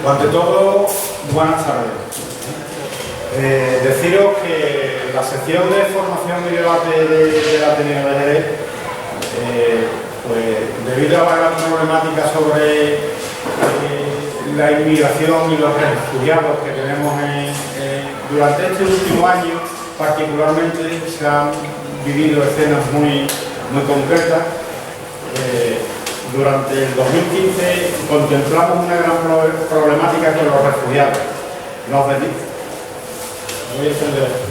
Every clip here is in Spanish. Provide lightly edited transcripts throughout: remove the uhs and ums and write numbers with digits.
Ante todo, buenas tardes. Deciros que la sección de formación y debate del Ateneo de Jerez, pues debido a la gran problemática sobre la inmigración y los refugiados que tenemos durante este último año, particularmente se han vivido escenas muy concretas. Durante el 2015 contemplamos una gran problemática con los refugiados. Voy a encender esto,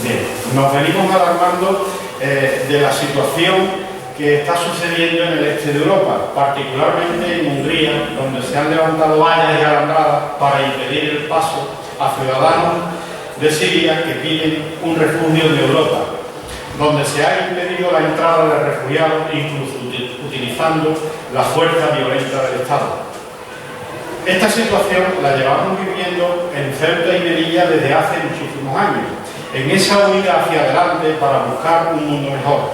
Bien, nos venimos alarmando de la situación que está sucediendo en el este de Europa, particularmente en Hungría, donde se han levantado vallas y alambradas para impedir el paso a ciudadanos de Siria que piden un refugio en Europa, donde se ha impedido la entrada de refugiados, incluso utilizando la fuerza violenta del Estado. Esta situación la llevamos viviendo en Ceuta y Melilla desde hace muchísimos años, en esa huida hacia adelante para buscar un mundo mejor.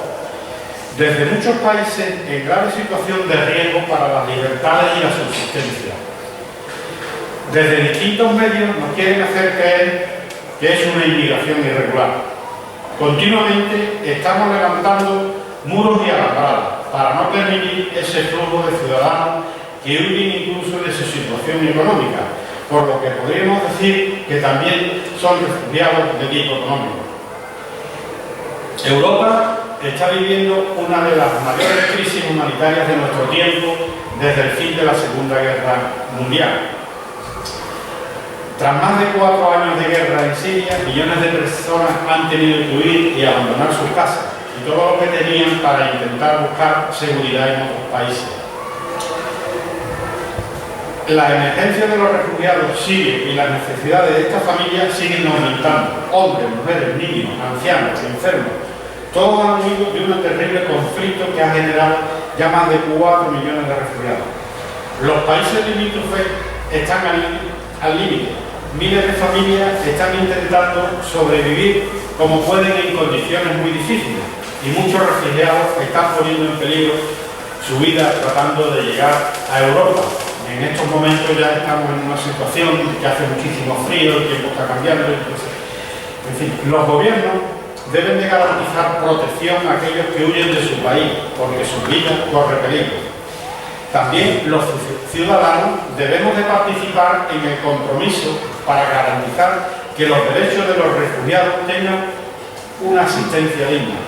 Desde muchos países en grave situación de riesgo para las libertades y la subsistencia. Desde distintos medios nos quieren hacer creer que es una inmigración irregular. Continuamente estamos levantando muros y alambradas para no permitir ese flujo de ciudadanos que huyen incluso de su situación económica, por lo que podríamos decir que también son refugiados de tipo económico. Europa está viviendo una de las mayores crisis humanitarias de nuestro tiempo desde el fin de la Segunda Guerra Mundial. Tras más de 4 años de guerra en Siria, millones de personas han tenido que huir y abandonar sus casas y todo lo que tenían para intentar buscar seguridad en otros países. La emergencia de los refugiados sigue y las necesidades de estas familias siguen aumentando. Hombres, mujeres, niños, ancianos, enfermos, todos han huido de un terrible conflicto que ha generado ya más de 4 millones de refugiados. Los países limítrofes están al límite. Miles de familias están intentando sobrevivir como pueden en condiciones muy difíciles y muchos refugiados están poniendo en peligro su vida tratando de llegar a Europa. En estos momentos ya estamos en una situación que hace muchísimo frío, el tiempo está cambiando. En fin, los gobiernos deben de garantizar protección a aquellos que huyen de su país porque su vida corre peligro. También los ciudadanos debemos de participar en el compromiso para garantizar que los derechos de los refugiados tengan una asistencia digna.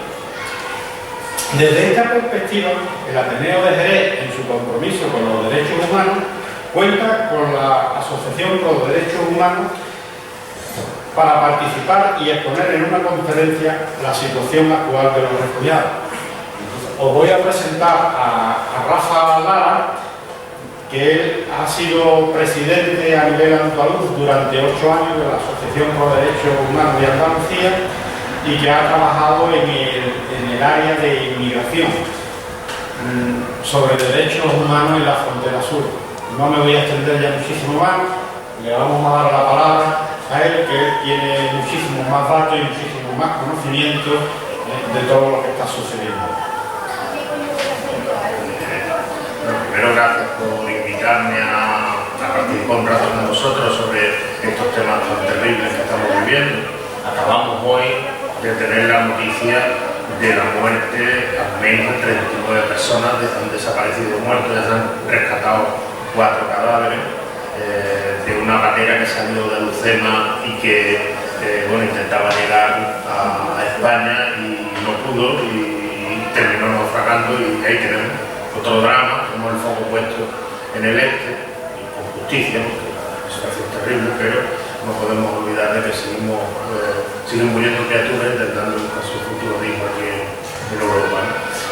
Desde esta perspectiva, el Ateneo de Jerez, en su compromiso con los derechos humanos, cuenta con la Asociación por los Derechos Humanos para participar y exponer en una conferencia la situación actual de los refugiados. Os voy a presentar a Rafa Lara, que él ha sido presidente a nivel andaluz durante 8 años de la Asociación por Derechos Humanos de Andalucía y que ha trabajado en el área de inmigración sobre derechos humanos en la frontera sur. No me voy a extender ya muchísimo más, le vamos a dar la palabra a él, que él tiene muchísimos más datos y muchísimos más conocimientos de todo lo que está sucediendo. Primero, gracias por invitarme a participar un rato con vosotros sobre estos temas tan terribles que estamos viviendo. Acabamos hoy de tener la noticia de la muerte al menos de 39 personas que han desaparecido muertos, ya se han rescatado 4 cadáveres de una patera que salió de Lucena y que intentaba llegar a España y no pudo y terminó naufragando, y ahí tenemos otro drama. Tenemos el foco puesto en el este, y con justicia, porque es una situación terrible, pero no podemos olvidar de que siguen muriendo criaturas intentando buscar su futuro digno aquí en Europa.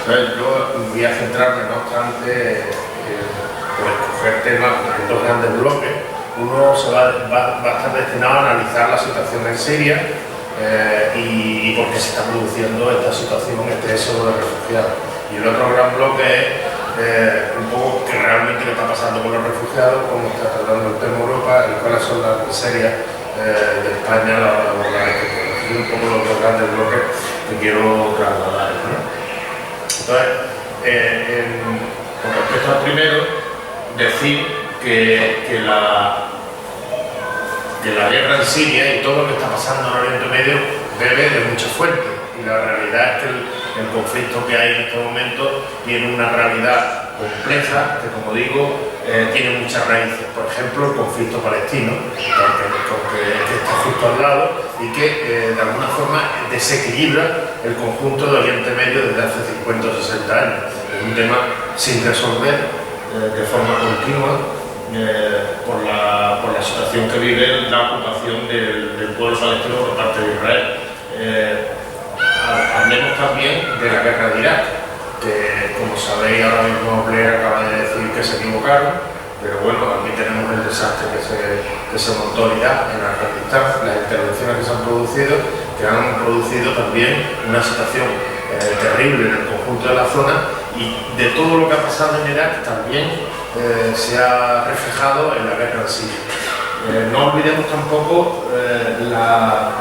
Entonces yo voy a centrarme, no obstante, por escoger temas en 2 grandes bloques. Uno va a estar destinado a analizar la situación en Siria y por qué se está produciendo esta situación, este éxodo de refugiados. Y el otro gran bloque es un poco qué realmente está pasando con los refugiados, cómo está tratando el tema Europa y cuáles son las miserias de España a la hora de abordar este tema. Un poco los 2 grandes bloques que quiero trasladar, ¿no? Entonces, con respecto al primero, decir que la guerra en Siria y todo lo que está pasando en Oriente Medio bebe de muchas fuentes, y la realidad es que el conflicto que hay en este momento tiene una realidad compleja que, como digo, tiene muchas raíces. Por ejemplo, el conflicto palestino, que está justo al lado y que de alguna forma desequilibra el conjunto de Oriente Medio desde hace 50 o 60 años. Es un tema sin resolver de forma continua por la situación que vive la ocupación del pueblo palestino por parte de Israel. Hablemos también de la guerra de Irak, que, como sabéis, ahora mismo Blair acaba de decir que se equivocaron, pero bueno, aquí tenemos el desastre que se montó en Irak, en Afganistán, las intervenciones que se han producido, que han producido también una situación terrible en el conjunto de la zona, y de todo lo que ha pasado en Irak también se ha reflejado en la guerra en Siria. No olvidemos tampoco las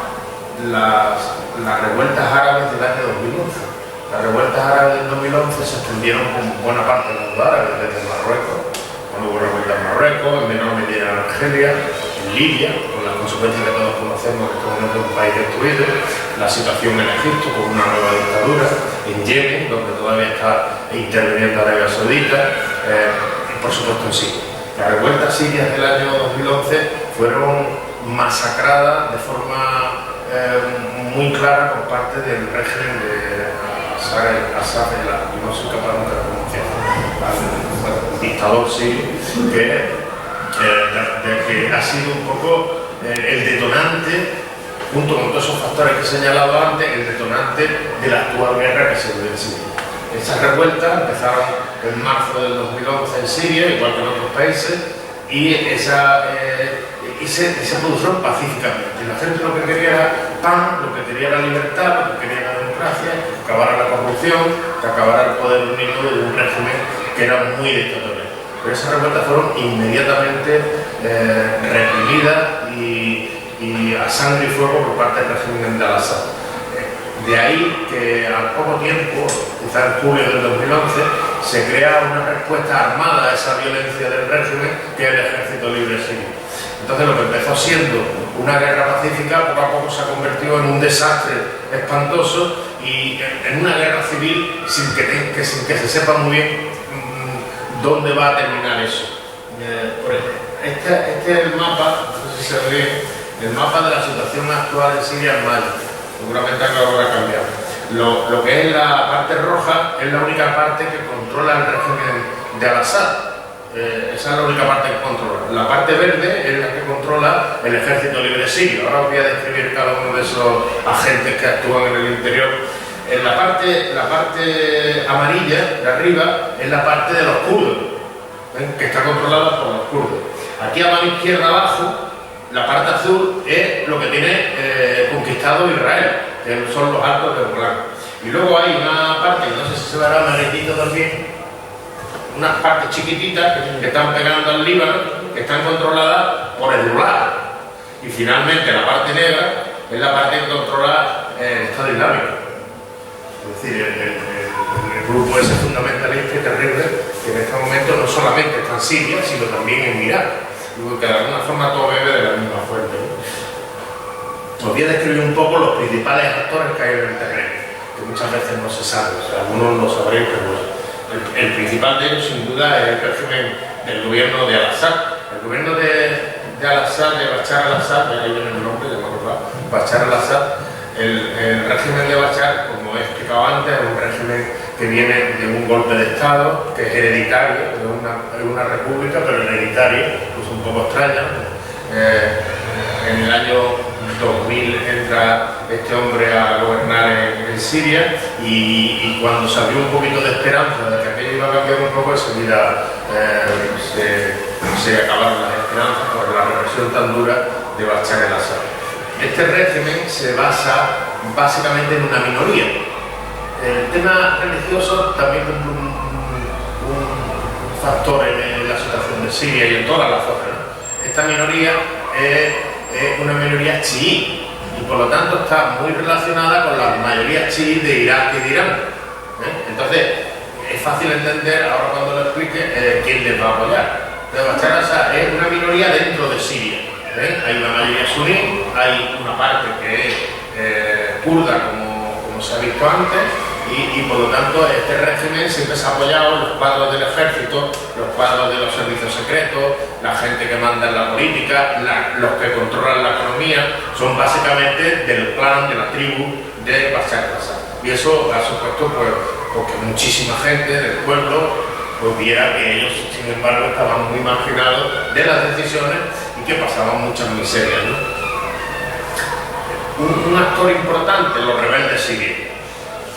revueltas árabes del año 2011. Las revueltas árabes del 2011 se extendieron con buena parte del mundo árabe, desde Marruecos, cuando hubo revueltas en Marruecos, en menor medida en Argelia, en Libia, con las consecuencias que todos conocemos en este momento de un país destruido, la situación en Egipto con una nueva dictadura, en Yemen, donde todavía está interviniendo Arabia Saudita, y por supuesto en Siria. Las revueltas sirias del año 2011 fueron masacradas de forma muy clara por parte del régimen de Assad, no soy capaz de pronunciar, el dictador sirio, que ha sido un poco el detonante, junto con todos esos factores que he señalado antes, el detonante de la actual guerra que se vive en Siria. Estas revueltas empezaron en marzo del 2011 en Siria, igual que en otros países, y se produjeron pacíficamente. La gente lo que quería era pan, lo que quería era libertad, lo que quería era democracia, que acabara la corrupción, que acabara el poder unido de un régimen que era muy dictatorial. Pero esas revueltas fueron inmediatamente reprimidas y a sangre y fuego por parte del régimen de Al-Assad. De ahí que al poco tiempo, quizá en julio del 2011, se crea una respuesta armada a esa violencia del régimen, que es el Ejército Libre Sirio. Entonces, lo que empezó siendo una guerra pacífica, poco a poco se ha convertido en un desastre espantoso y en una guerra civil sin que se sepa muy bien dónde va a terminar eso. Este es el mapa, no sé si se ve bien, el mapa de la situación actual en Siria en mayo. Seguramente ahora ha cambiado. Lo que es la parte roja es la única parte que controla el régimen de Al-Assad. Esa es la única parte que controla. La parte verde es la que controla el Ejército Libre Sirio. Ahora os voy a describir cada uno de esos agentes que actúan en el interior. En la parte amarilla de arriba es la parte de los kurdos, que está controlada por los kurdos. Aquí a mano izquierda abajo, la parte azul es lo que tiene conquistado Israel, que son los Altos del Golán. Y luego hay una parte, no sé si se verá amarillo también, unas partes chiquititas que están pegando al Líbano, que están controladas por Hezbollah. Y finalmente la parte negra es la parte que controla el Estado Islámico. Es decir, el grupo ese fundamentalista y terrible que en este momento no solamente está en Siria, sino también en Irak. Que de alguna forma todo bebe de la misma fuente. Os voy a describir un poco los principales actores que hay en el terreno, que muchas veces no se sabe, o sea, algunos lo sabréis, pero el principal de ellos sin duda es el régimen del gobierno de Al-Assad. El gobierno de Al-Assad, de Bashar al-Assad, de ahí viene el nombre, ya me acordaba, Bashar al-Assad, el régimen de Bashar, como he explicado antes, es un régimen que viene de un golpe de Estado, que es hereditario, es una república, pero hereditaria, pues un poco extraña. En el año 2000 entra este hombre a gobernar en Siria y cuando se abrió un poquito de esperanza de que aquello iba a cambiar un poco, enseguida se acabaron las esperanzas por la represión tan dura de Bashar al-Assad. Este régimen se basa básicamente en una minoría. El tema religioso también es un factor en la situación de Siria y en toda la zona, ¿no? Esta minoría es una minoría chií y por lo tanto está muy relacionada con las mayorías chiíes de Irak y de Irán. Entonces, es fácil entender, ahora cuando lo explique, quién les va a apoyar. Bashar al-Assad es una minoría dentro de Siria. Hay una mayoría suní, hay una parte que es kurda, como se ha visto antes, y por lo tanto este régimen siempre se ha apoyado en los cuadros del ejército, los cuadros de los servicios secretos, la gente que manda en la política, los que controlan la economía, son básicamente del clan, de la tribu de Bashar al-Assad. Y eso ha supuesto pues, porque muchísima gente del pueblo pues viera que ellos, sin embargo, estaban muy marginados de las decisiones y que pasaban muchas miserias, ¿no? Un actor importante, los rebeldes sirios.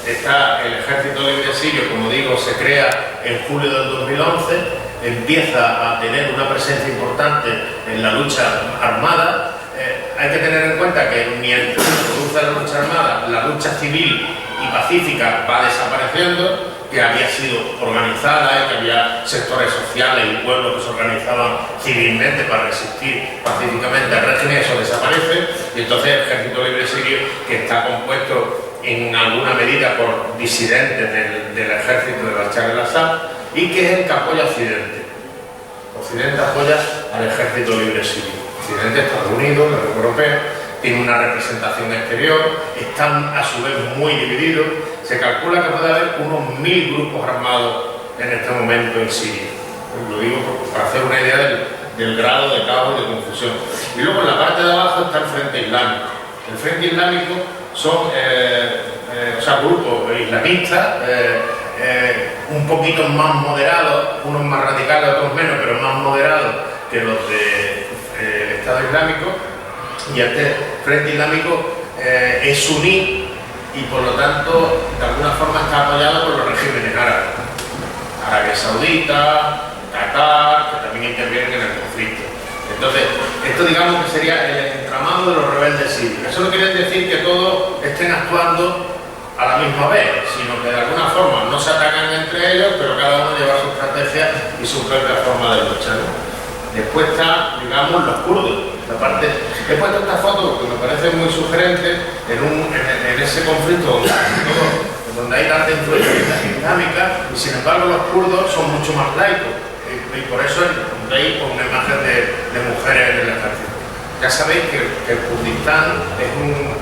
El Ejército Libre Sirio, como digo, se crea en julio del 2011, empieza a tener una presencia importante en la lucha armada. Hay que tener en cuenta que mientras se produce la lucha armada, la lucha civil y pacífica va desapareciendo, que había sido organizada y que había sectores sociales y pueblos que se organizaban civilmente para resistir pacíficamente al régimen. Eso desaparece, y entonces el Ejército Libre Sirio, que está compuesto en alguna medida por disidentes del ejército de Bashar al-Assad, y que es el que apoya a Occidente. Occidente apoya al Ejército Libre Sirio. Occidente, Estados Unidos, la Unión Europea, tiene una representación exterior, están a su vez muy divididos. Se calcula que puede haber unos 1000 grupos armados en este momento en Siria. Lo digo para hacer una idea del grado de caos y de confusión. Y luego en la parte de abajo está el Frente Islámico. El Frente Islámico son grupos islamistas, un poquito más moderados, unos más radicales, otros menos, pero más moderados que los del Estado Islámico. Y este Frente Islámico es suní y por lo tanto de alguna forma está apoyado por los regímenes árabes. Arabia Saudita, Qatar, que también intervienen en el conflicto. Entonces, esto digamos que sería el entramado de los rebeldes sirios. Eso no quiere decir que todos estén actuando a la misma vez, sino que de alguna forma no se atacan entre ellos, pero cada uno lleva su estrategia y su propia forma de luchar, ¿no? Después está, digamos, los kurdos. He puesto esta foto porque me parece muy sugerente en ese conflicto donde hay tanta influencia islámica, y sin embargo los kurdos son mucho más laicos, y por eso veis una imagen de mujeres en el ejército. Ya sabéis que el Kurdistán es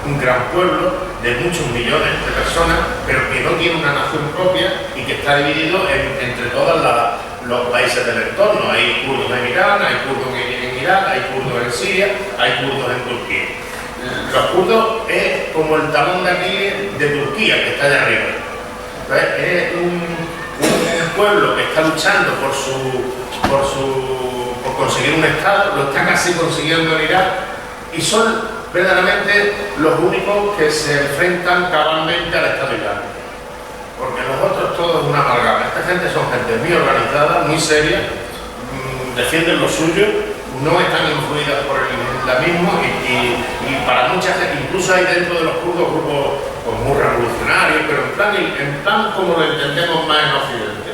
un gran pueblo de muchos millones de personas, pero que no tiene una nación propia y que está dividido entre todos los países del entorno. Hay kurdos en Irán, hay kurdos en Irak, hay kurdos en Siria, hay kurdos en Turquía. Los kurdos es como el talón de Aquiles de Turquía, que está allá arriba. Entonces, es un pueblo que está luchando por conseguir un Estado, lo está casi consiguiendo en Irak, y son verdaderamente los únicos que se enfrentan cabalmente al Estado Islámico. Porque los otros todos es una amalgama. Esta gente son gente muy organizada, muy seria, defienden lo suyo, no están influidas por el islamismo y para mucha gente, incluso hay dentro de los kurdos grupos pues, muy revolucionarios, pero en plan como lo entendemos más en Occidente.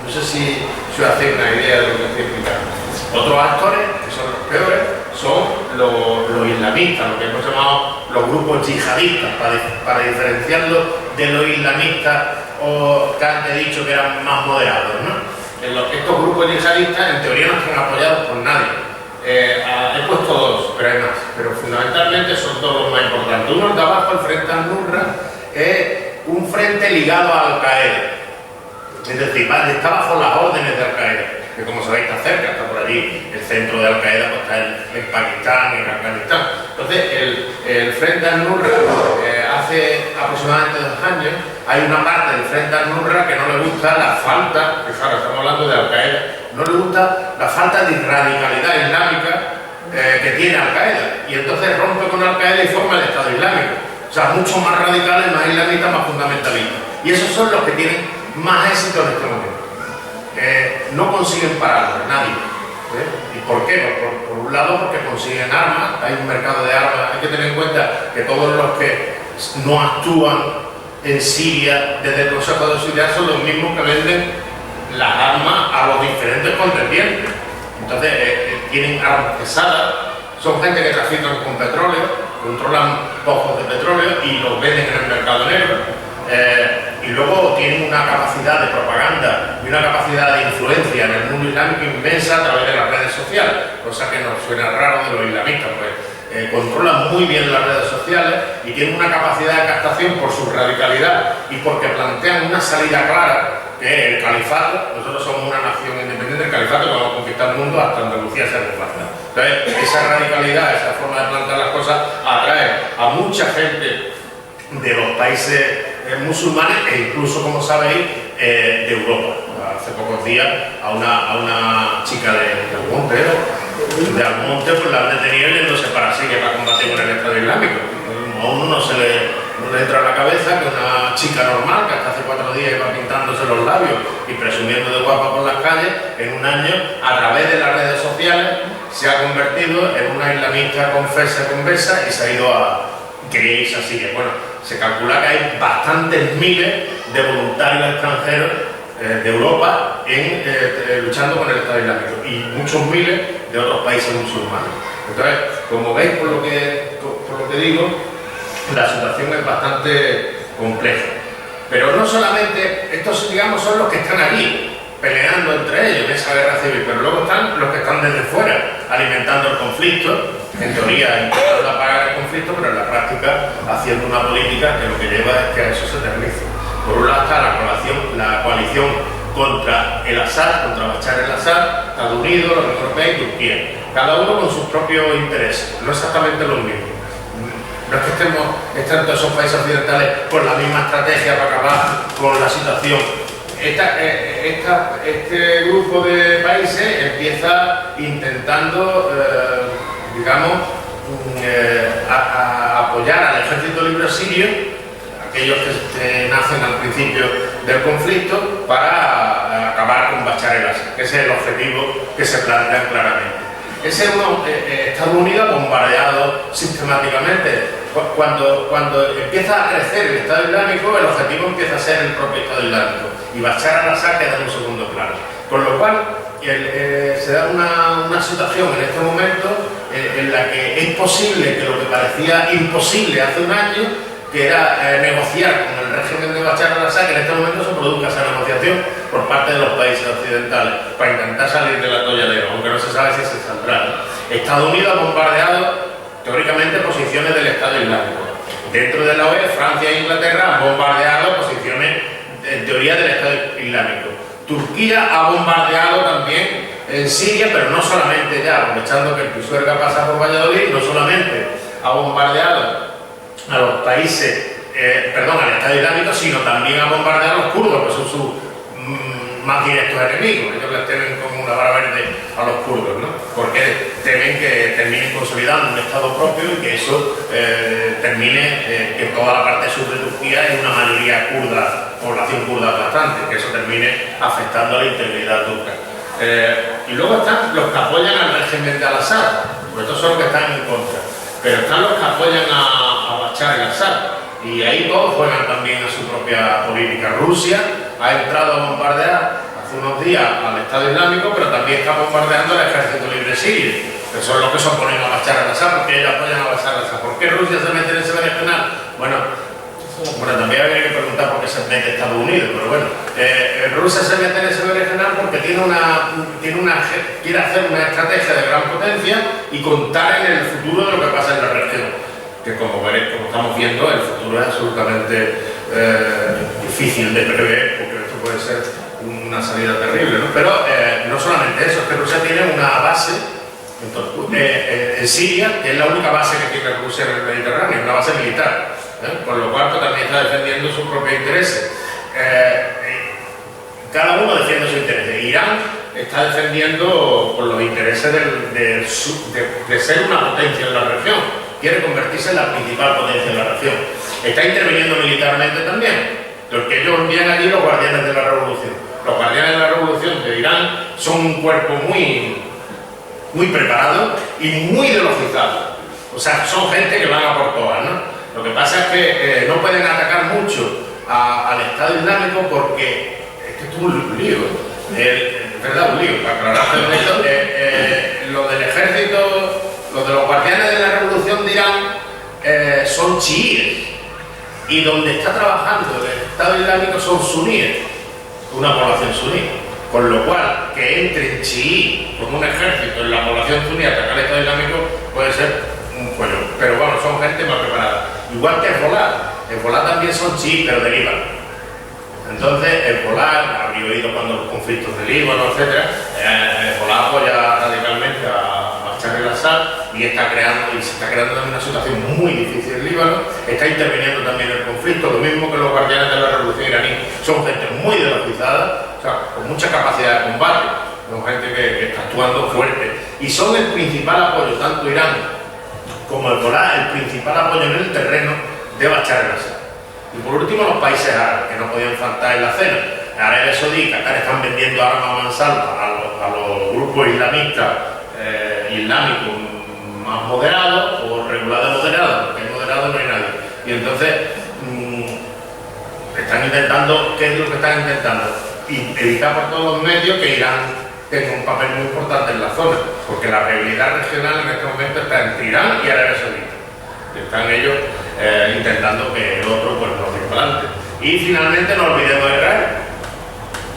No sé si os hacéis una idea de lo que estoy explicando. Otros actores, que son los peores, son los islamistas, lo que hemos llamado los grupos yihadistas, para diferenciarlos de los islamistas o que antes he dicho que eran más moderados, ¿no? Estos grupos yihadistas en teoría no están apoyados por nadie. He puesto dos, pero hay más, pero fundamentalmente son todos los más importantes. Uno de abajo, el Frente al-Nusra, es un frente ligado a Al-Qaeda, es decir, está bajo las órdenes de Al-Qaeda, que como sabéis está cerca, está por allí, el centro de Al-Qaeda pues, está en Pakistán, en Afganistán. Entonces el Frente al-Nusra hace aproximadamente 2 años hay una parte del Frente al-Nusra que no le gusta la falta, que claro, estamos hablando de Al-Qaeda, no le gusta la falta de radicalidad islámica que tiene Al-Qaeda, y entonces rompe con Al-Qaeda y forma el Estado Islámico. O sea, mucho más radicales, más islamistas, más fundamentalistas. Y esos son los que tienen más éxito en este momento. No consiguen pararlo, nadie. ¿Y por qué? Por un lado, porque consiguen armas, hay un mercado de armas. Hay que tener en cuenta que todos los que no actúan en Siria desde el Consejo de Seguridad son los mismos que venden las armas a los diferentes contendientes. Entonces, tienen armas pesadas, son gente que trafican con petróleo, controlan pozos de petróleo y los venden en el mercado negro. Y luego tienen una capacidad de propaganda y una capacidad de influencia en el mundo islámico inmensa a través de las redes sociales, cosa que nos suena raro de los islamistas, pues controlan muy bien las redes sociales y tienen una capacidad de captación por su radicalidad y porque plantean una salida clara, que es el califato. Nosotros somos una nación independiente del califato que vamos a conquistar el mundo hasta Andalucía se hace falta. Entonces, esa radicalidad, esa forma de plantear las cosas atrae a mucha gente de los países musulmanes e incluso, como sabéis, de Europa. Hace pocos días a una chica de Almonte, pues la han detenido yéndose para Siria para combatir con el Estado Islámico. A uno no le entra a la cabeza que una chica normal, que hasta hace 4 días iba pintándose los labios y presumiendo de guapa por las calles, en un año, a través de las redes sociales, se ha convertido en una islamista confesa conversa y se ha ido a irse a Siria. Bueno, se calcula que hay bastantes miles de voluntarios extranjeros de Europa luchando con el Estado Islámico y muchos miles de otros países musulmanes. Entonces, como veis por lo que digo, la situación es bastante compleja. Pero no solamente, estos digamos son los que están allí peleando entre ellos en esa guerra civil, pero luego están los que están desde fuera alimentando el conflicto, en teoría intentando apagar el conflicto, pero en la práctica haciendo una política que lo que lleva es que a eso se eternice. Por un lado está la coalición contra el Assad, contra Bashar el-Assad, Estados Unidos, la Unión Europea y Turquía, cada uno con sus propios intereses, no exactamente los mismos. No es que estén todos esos países occidentales con la misma estrategia para acabar con la situación. Este grupo de países empieza intentando, apoyar al ejército libre sirio, aquellos que nacen al principio del conflicto, para acabar con Bashar el-Assad, que ese es el objetivo que se plantea claramente. Estados Unidos ha bombardeado sistemáticamente. Cuando empieza a crecer el Estado Islámico, el objetivo empieza a ser el propio Estado Islámico y Bashar al-Assad queda en un segundo plano. Con lo cual se da una situación en este momento en la que es posible que lo que parecía imposible hace un año, que era negociar con el régimen de Bashar al-Assad, que en este momento se produzca esa negociación por parte de los países occidentales para intentar salir del atolladero, aunque no se sabe si se saldrá. Estados Unidos ha bombardeado teóricamente posiciones del Estado Islámico. Dentro de la OE, Francia e Inglaterra han bombardeado posiciones en teoría del Estado Islámico. Turquía ha bombardeado también en Siria, pero no solamente ya, aprovechando que el Pisuerga pasa por Valladolid, no solamente ha bombardeado a los países, al Estado Islámico, sino también ha bombardeado a los kurdos, que son sus más directos enemigos. Ellos les temen como una vara verde a los kurdos, ¿no? Porque temen que terminen consolidando un Estado propio y que eso termine que toda la parte sur de Turquía es una mayoría kurda, población kurda aplastante, que eso termine afectando a la integridad turca. Y luego están los que apoyan al régimen de al-Assad, porque estos son los que están en contra, pero están los que apoyan a Bashar el-Assad, y ahí todos juegan también a su propia política. Rusia ha entrado a bombardear hace unos días al Estado Islámico, pero también está bombardeando al ejército libre sirio, que son los que se oponen a Bashar al-Assad, porque ellos apoyan a Bashar al-Assad. ¿Por qué Rusia se mete en ese berenjenal? Bueno, también habría que preguntar por qué se mete Estados Unidos, pero bueno, Rusia se mete en ese berenjenal porque quiere hacer una estrategia de gran potencia y contar en el futuro de lo que pasa en la región, que como estamos viendo, el futuro es absolutamente difícil de prever, porque esto puede ser una salida terrible, ¿no? Pero no solamente eso, es que Rusia tiene una base en Siria, que es la única base que tiene Rusia en el Mediterráneo, una base militar, con lo cual también está defendiendo sus propios intereses. Cada uno defiende sus intereses. Irán está defendiendo por los intereses de ser una potencia en la región, quiere convertirse en la principal potencia en la región. Está interviniendo militarmente también, porque ellos envían allí los guardianes de la revolución. Los guardianes de la revolución de Irán son un cuerpo muy preparado y muy ideologizado. O sea, son gente que van a por todas, ¿no? Lo que pasa es que no pueden atacar mucho al Estado Islámico porque esto es un lío, es verdad, un lío. Para aclararse esto, lo del ejército, los de los guardianes de la revolución de Irán son chiíes y donde está trabajando el Estado Islámico son suníes, una población suní, con lo cual que entre en chií con un ejército en la población suní a atacar al Estado Islámico puede ser un follón, pero bueno, son gente más preparada, igual que Hezbolá también son chiíes pero de Líbano. Entonces, Hezbolá, habría oído cuando los conflictos de Líbano, etc., Hezbolá apoya radicalmente a Bashar al-Assad y se está creando también una situación muy difícil en Líbano, está interviniendo también en el conflicto, lo mismo que los guardianes de la revolución iraní, son gente muy ideologizada, o sea, con mucha capacidad de combate, son gente que está actuando fuerte, y son el principal apoyo, tanto Irán como Hezbolá, el principal apoyo en el terreno de Bashar al-Assad. Y por último, los países árabes, que no podían faltar en la cena. Arabia Saudí y Qatar están vendiendo armas a mansalva a los grupos islamistas islámicos más moderados, o regulados moderados, porque en moderado no hay nadie. Y entonces, están intentando, ¿qué es lo que están intentando? Y evitar por todos los medios que Irán tenga un papel muy importante en la zona, porque la realidad regional en este momento está entre Irán y Arabia Saudita. Están ellos intentando que el otro pues no se adelante. Y finalmente no olvidemos de Israel,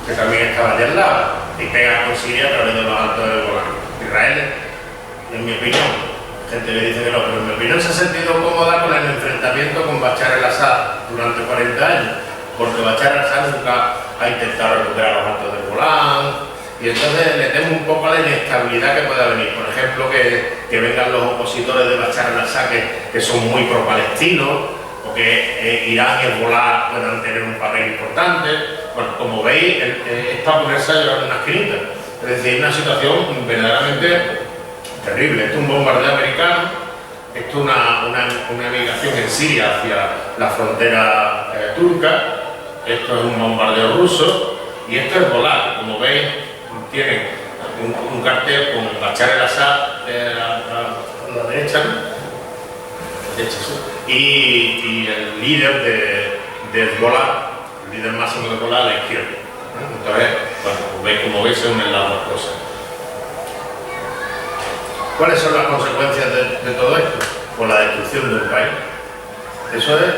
que también estaba allá al lado y pega con Siria a través de los altos del Golán. Israel, en mi opinión, gente que dice que no, pero en mi opinión se ha sentido cómoda con el enfrentamiento con Bashar al-Assad durante 40 años, porque Bashar al-Assad nunca ha intentado recuperar los altos del Golán. Y entonces le temo un poco a la inestabilidad que pueda venir. Por ejemplo, que vengan los opositores de Bashar al-Assad que son muy pro-palestinos, o que Irán y Hezbolá puedan tener un papel importante. Bueno, como veis, es para ponerse a llorar en una esquinita. Es decir, una situación verdaderamente terrible. Esto es un bombardeo americano, esto es una migración en Siria hacia la frontera turca, esto es un bombardeo ruso, y esto es Hezbolá, como veis. Tienen un cartel con Bashar al-Assad a la derecha, ¿no? Sí. Y el líder de Hezbolá, el líder máximo de Hezbolá a la izquierda, ¿no? Entonces, bueno, como veis, se unen las dos cosas. ¿Cuáles son las consecuencias de todo esto? Pues la destrucción de un país. Eso es,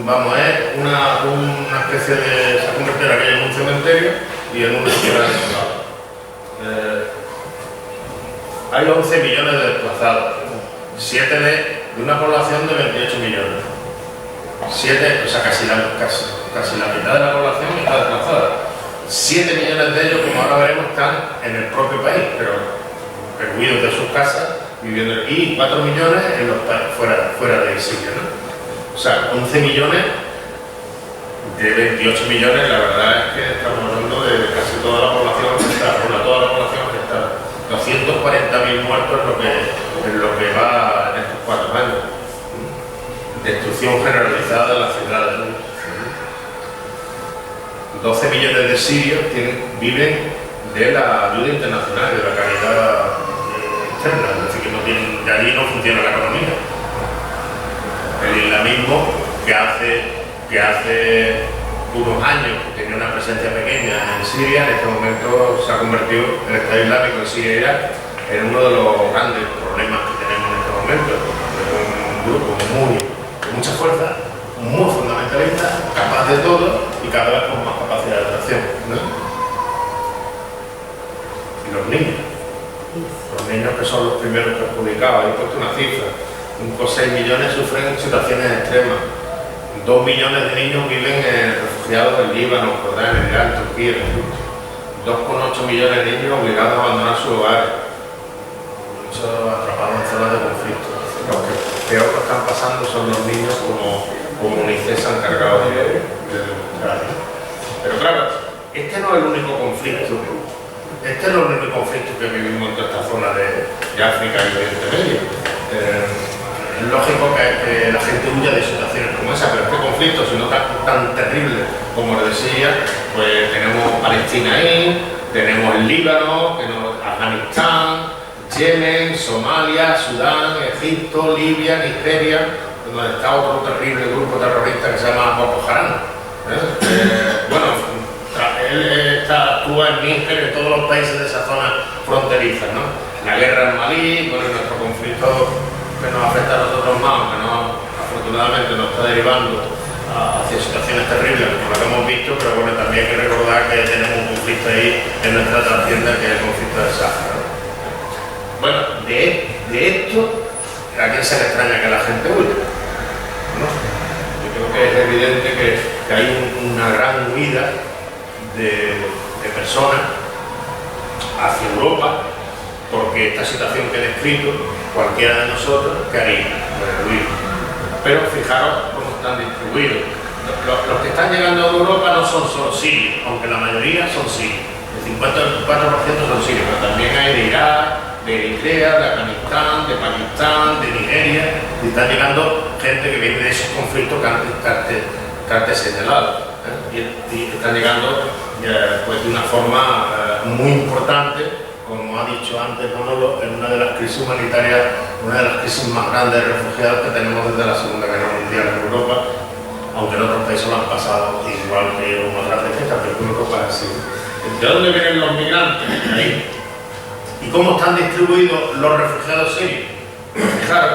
vamos, es una especie de... se ha convertido aquello en un cementerio y en un restaurante de ciudad. Hay 11 millones de desplazados, 7 de una población de 28 millones. 7, o sea, casi la mitad de la población está desplazada. 7 millones de ellos, como ahora veremos, están en el propio país, pero huidos de sus casas, viviendo aquí, y 4 millones en los fuera de Siria, ¿no? O sea, 11 millones de 28 millones, la verdad es que estamos hablando de casi toda la población afectada, toda la población afectada. 240.000 muertos es lo que va en estos 4 años. Destrucción generalizada de las ciudades. 12 millones de sirios viven de la ayuda internacional, de la caridad externa, es decir, que no tienen, de allí no funciona la economía. El islamismo que hace unos años que tenía una presencia pequeña en Siria, en este momento se ha convertido el Estado Islámico en Siria y Irak en uno de los grandes problemas que tenemos en este momento. Es un grupo de mucha fuerza, muy fundamentalista, capaz de todo y cada vez con más capacidad de atracción, ¿no? Y los niños que son los primeros perjudicados. He puesto una cifra: 5,6 millones sufren situaciones extremas. 2 millones de niños viven refugiados en Líbano, Jordania, Irán, Turquía, Egipto. 2,8 millones de niños obligados a abandonar sus hogares, muchos atrapados en zonas de conflicto. Los que peor lo están pasando son los niños, como UNICEF se han encargado de demostrar. Pero claro, este no es el único conflicto. Este no es el único conflicto que vivimos en toda esta zona de África y Oriente Medio. Es lógico que la gente huya de situaciones como esa, pero este conflicto, si no tan terrible como el de Siria, pues tenemos Palestina ahí, tenemos el Líbano, tenemos Afganistán, Yemen, Somalia, Sudán, Egipto, Libia, Nigeria, donde está otro terrible grupo terrorista que se llama Boko Haram. Bueno, él actúa en Níger, en todos los países de esa zona fronteriza, ¿no? La guerra en Malí, bueno, nuestro conflicto que nos afecta a nosotros más, aunque no, afortunadamente nos está derivando hacia situaciones terribles como las que hemos visto, pero bueno, también hay que recordar que tenemos un conflicto ahí en nuestra trascienda, que es el conflicto del Sáhara. Bueno, de esto, ¿a quién se le extraña que la gente huya? ¿No? Yo creo que es evidente que hay una gran huida de personas hacia Europa, porque esta situación que he descrito, cualquiera de nosotros, ¿qué haría? Huir. Pero fijaros cómo están distribuidos. Los que están llegando a Europa no son solo sirios, aunque la mayoría son sirios. El 54% son sirios, pero también hay de Irak, de Eritrea, de Afganistán, de Pakistán, de Nigeria, y están llegando gente que viene de esos conflictos que antes señalado. Y están llegando pues, de una forma muy importante, como ha dicho antes Manolo, en una de las crisis humanitarias, una de las crisis más grandes de refugiados que tenemos desde la Segunda Guerra Mundial en Europa, aunque en otros países lo han pasado igual que unos grandes que esta, pero en Europa es así. ¿De dónde vienen los migrantes? Ahí. ¿Y cómo están distribuidos los refugiados sirios? Fijaros,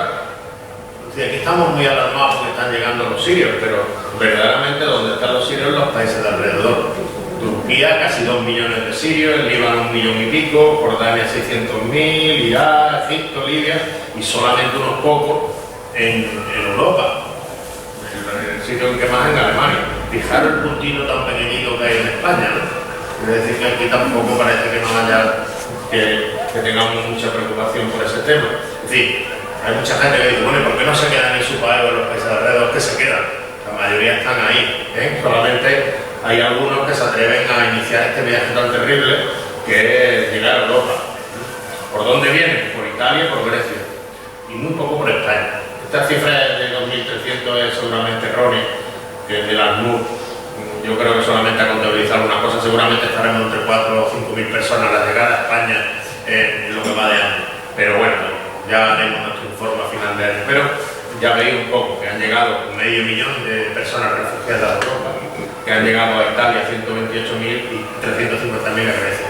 aquí estamos muy alarmados porque están llegando los sirios, pero verdaderamente donde están los sirios en los países de alrededor. Turquía, casi 2 millones de sirios, el Líbano 1 millón y pico, Jordania 600.000, Irak, Egipto, Libia, y solamente unos pocos en Europa. El sitio en que más en Alemania. Fijaros el puntito tan pequeñito que hay en España, ¿no? Es decir, que aquí tampoco parece que no haya, que tengamos mucha preocupación por ese tema. Es decir, hay mucha gente que dice, bueno, ¿y por qué no se quedan en su país o en los países alrededor? Que se quedan. La mayoría están ahí, ¿eh? Solamente hay algunos que se atreven a iniciar este viaje tan terrible que es llegar a Europa. ¿Por dónde vienen? Por Italia y por Grecia. Y muy poco por España. Esta cifra de 2.300 es seguramente errónea, que es del ACNUR. Yo creo que solamente ha contabilizado una cosa, seguramente estaremos entre 4 o 5.000 personas a la llegada a España en lo que va de año. Pero bueno, ya haremos nuestro informe a final de año. Pero ya veis un poco que han llegado 500.000 de personas refugiadas a Europa, que han llegado a Italia 128.000 y 350.000 a Grecia.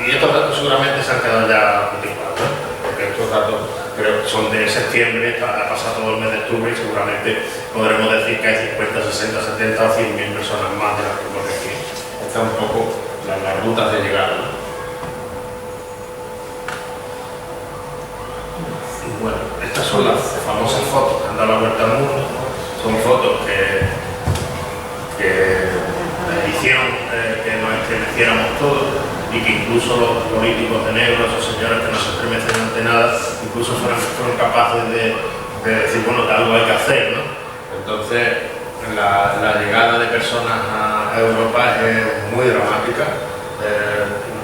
Y estos datos seguramente se han quedado ya anticuados, ¿no? Porque estos datos creo que son de septiembre, ha pasado todo el mes de octubre y seguramente podremos decir que hay 50, 60, 70 o 100.000 personas más de las que por aquí. Están un poco las rutas de llegada, ¿no? Bueno, estas son las famosas fotos que han dado la vuelta al mundo. Son fotos que hicieron que nos estremeciéramos todos y que incluso los políticos de negro, esos señores que no se estremecen ante nada, incluso fueron capaces de decir, bueno, que algo hay que hacer, ¿no? Entonces, la llegada de personas a Europa es muy dramática,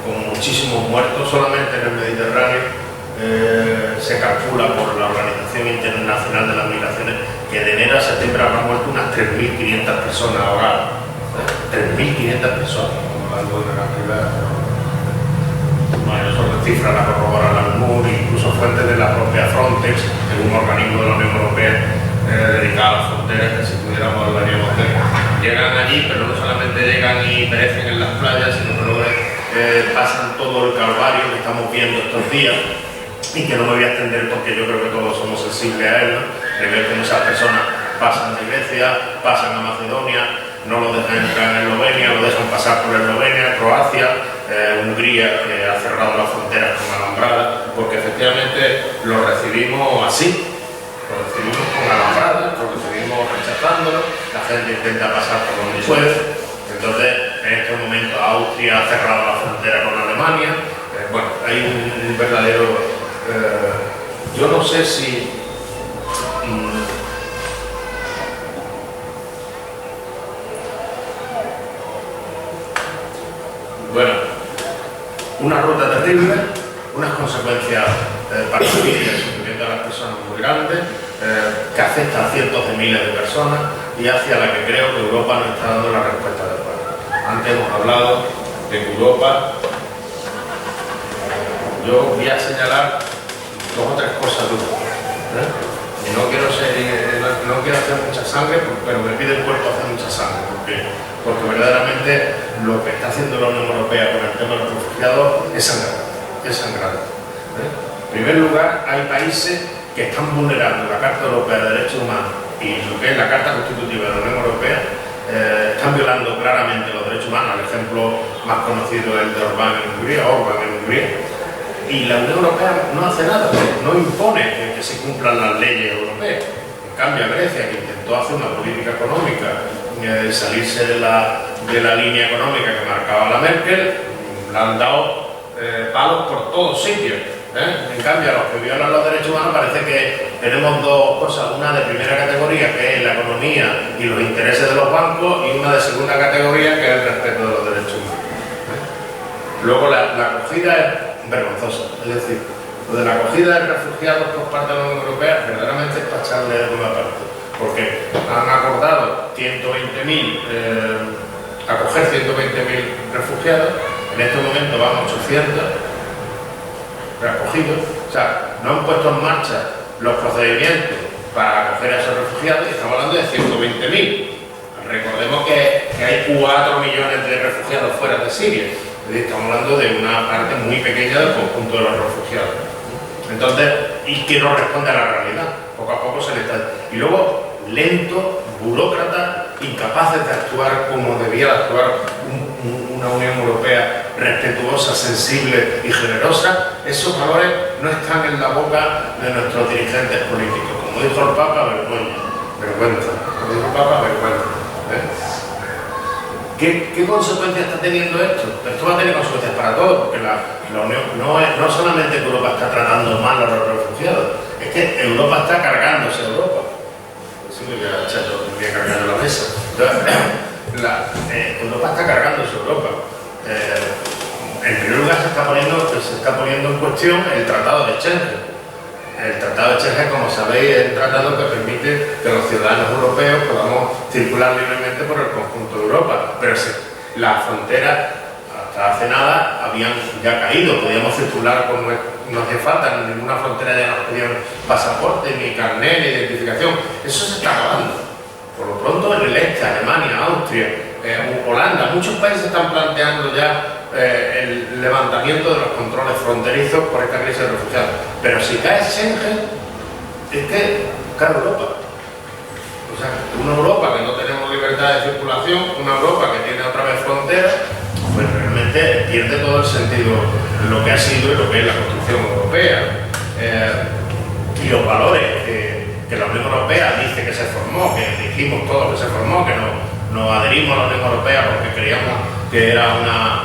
con muchísimos muertos solamente en el Mediterráneo. Se calcula por la Organización Internacional de las Migraciones que de enero a septiembre habrán muerto unas 3.500 personas ahogadas. 3.500 personas, algo de una cantidad. Bueno, son las cifras las corrobora la ACNUR, incluso fuentes de la propia Frontex, que es un organismo de la Unión Europea dedicado a las fronteras, que si pudiéramos hablaríamos de. Llegan allí, pero no solamente llegan y perecen en las playas, sino que luego pasan todo el calvario que estamos viendo estos días, y que no me voy a extender porque yo creo que todos somos sensibles a él, ¿no? De ver cómo esas personas pasan de Grecia, pasan a Macedonia, no lo dejan entrar en Eslovenia, lo dejan pasar por Eslovenia, Croacia, Hungría, que ha cerrado las fronteras con alambradas, porque efectivamente lo recibimos así, lo recibimos con alambradas, lo recibimos rechazándolo, la gente intenta pasar por donde puede. Entonces, en este momento Austria ha cerrado la frontera con Alemania. Bueno, hay un verdadero... yo no sé si bueno, una ruta terrible, unas consecuencias para la vida y el sufrimiento de las personas muy grandes, que afecta a cientos de miles de personas y hacia la que creo que Europa no está dando la respuesta adecuada. Antes hemos hablado de que Europa, yo voy a señalar 2 o 3 cosas duras. No quiero hacer mucha sangre, pero me pide el cuerpo hacer mucha sangre, porque verdaderamente lo que está haciendo la Unión Europea con el tema de los refugiados es sangrante. En primer lugar, hay países que están vulnerando la Carta Europea de Derechos Humanos y lo que es la Carta Constitutiva de la Unión Europea están violando claramente los derechos humanos. El ejemplo más conocido es el de Orbán en Hungría. Y la Unión Europea no hace nada, no impone que se cumplan las leyes europeas. En cambio, Grecia, que intentó hacer una política económica, salirse de la línea económica que marcaba la Merkel, le han dado palos por todos sitios. En cambio, a los que violan los derechos humanos parece que tenemos dos cosas, una de primera categoría, que es la economía y los intereses de los bancos, y una de segunda categoría, que es el respeto de los derechos humanos. Luego la acogida es vergonzosa, es decir, lo de la acogida de refugiados por parte de la Unión Europea verdaderamente es para echarle de una parte, porque han acordado 120.000, acoger 120.000 refugiados, en este momento van 800 recogidos, o sea, no han puesto en marcha los procedimientos para acoger a esos refugiados y estamos hablando de 120.000. Recordemos que hay 4 millones de refugiados fuera de Siria, es decir, estamos hablando de una parte muy pequeña del conjunto de los refugiados. Entonces, y que no responde a la realidad, poco a poco se le está... Y luego, lento, burócrata, incapaces de actuar como debía actuar una Unión Europea respetuosa, sensible y generosa. Esos valores no están en la boca de nuestros dirigentes políticos. Como dijo el Papa, vergüenza. Como dijo el Papa, vergüenza. ¿Qué consecuencias está teniendo esto? Esto va a tener consecuencias para todos, porque la Unión no solamente que Europa está tratando mal a los refugiados, es que Europa está cargándose a Europa. Sí, me voy a echar yo cargando la mesa. Entonces, Europa está cargándose a Europa. En primer lugar se está poniendo en cuestión el Tratado de Schengen. El Tratado de Schengen, como sabéis, es un tratado que permite que los ciudadanos europeos podamos circular libremente por el conjunto de Europa. Pero las fronteras, hasta hace nada, habían ya caído. Podíamos circular no hacía falta ninguna frontera, ya nos pedían pasaporte, ni carnet, ni identificación. Eso se está acabando. Por lo pronto, en el este, Alemania, Austria, Holanda, muchos países están planteando ya el levantamiento de los controles fronterizos por esta crisis de refugiados. Pero si cae Schengen, es que cae Europa. O sea, una Europa que no tenemos libertad de circulación, una Europa que tiene otra vez fronteras, pues realmente pierde todo el sentido lo que ha sido y lo que es la construcción europea. Y los valores que la Unión Europea dice que se formó, que dijimos todos que se formó, que nos adherimos a la Unión Europea porque creíamos que era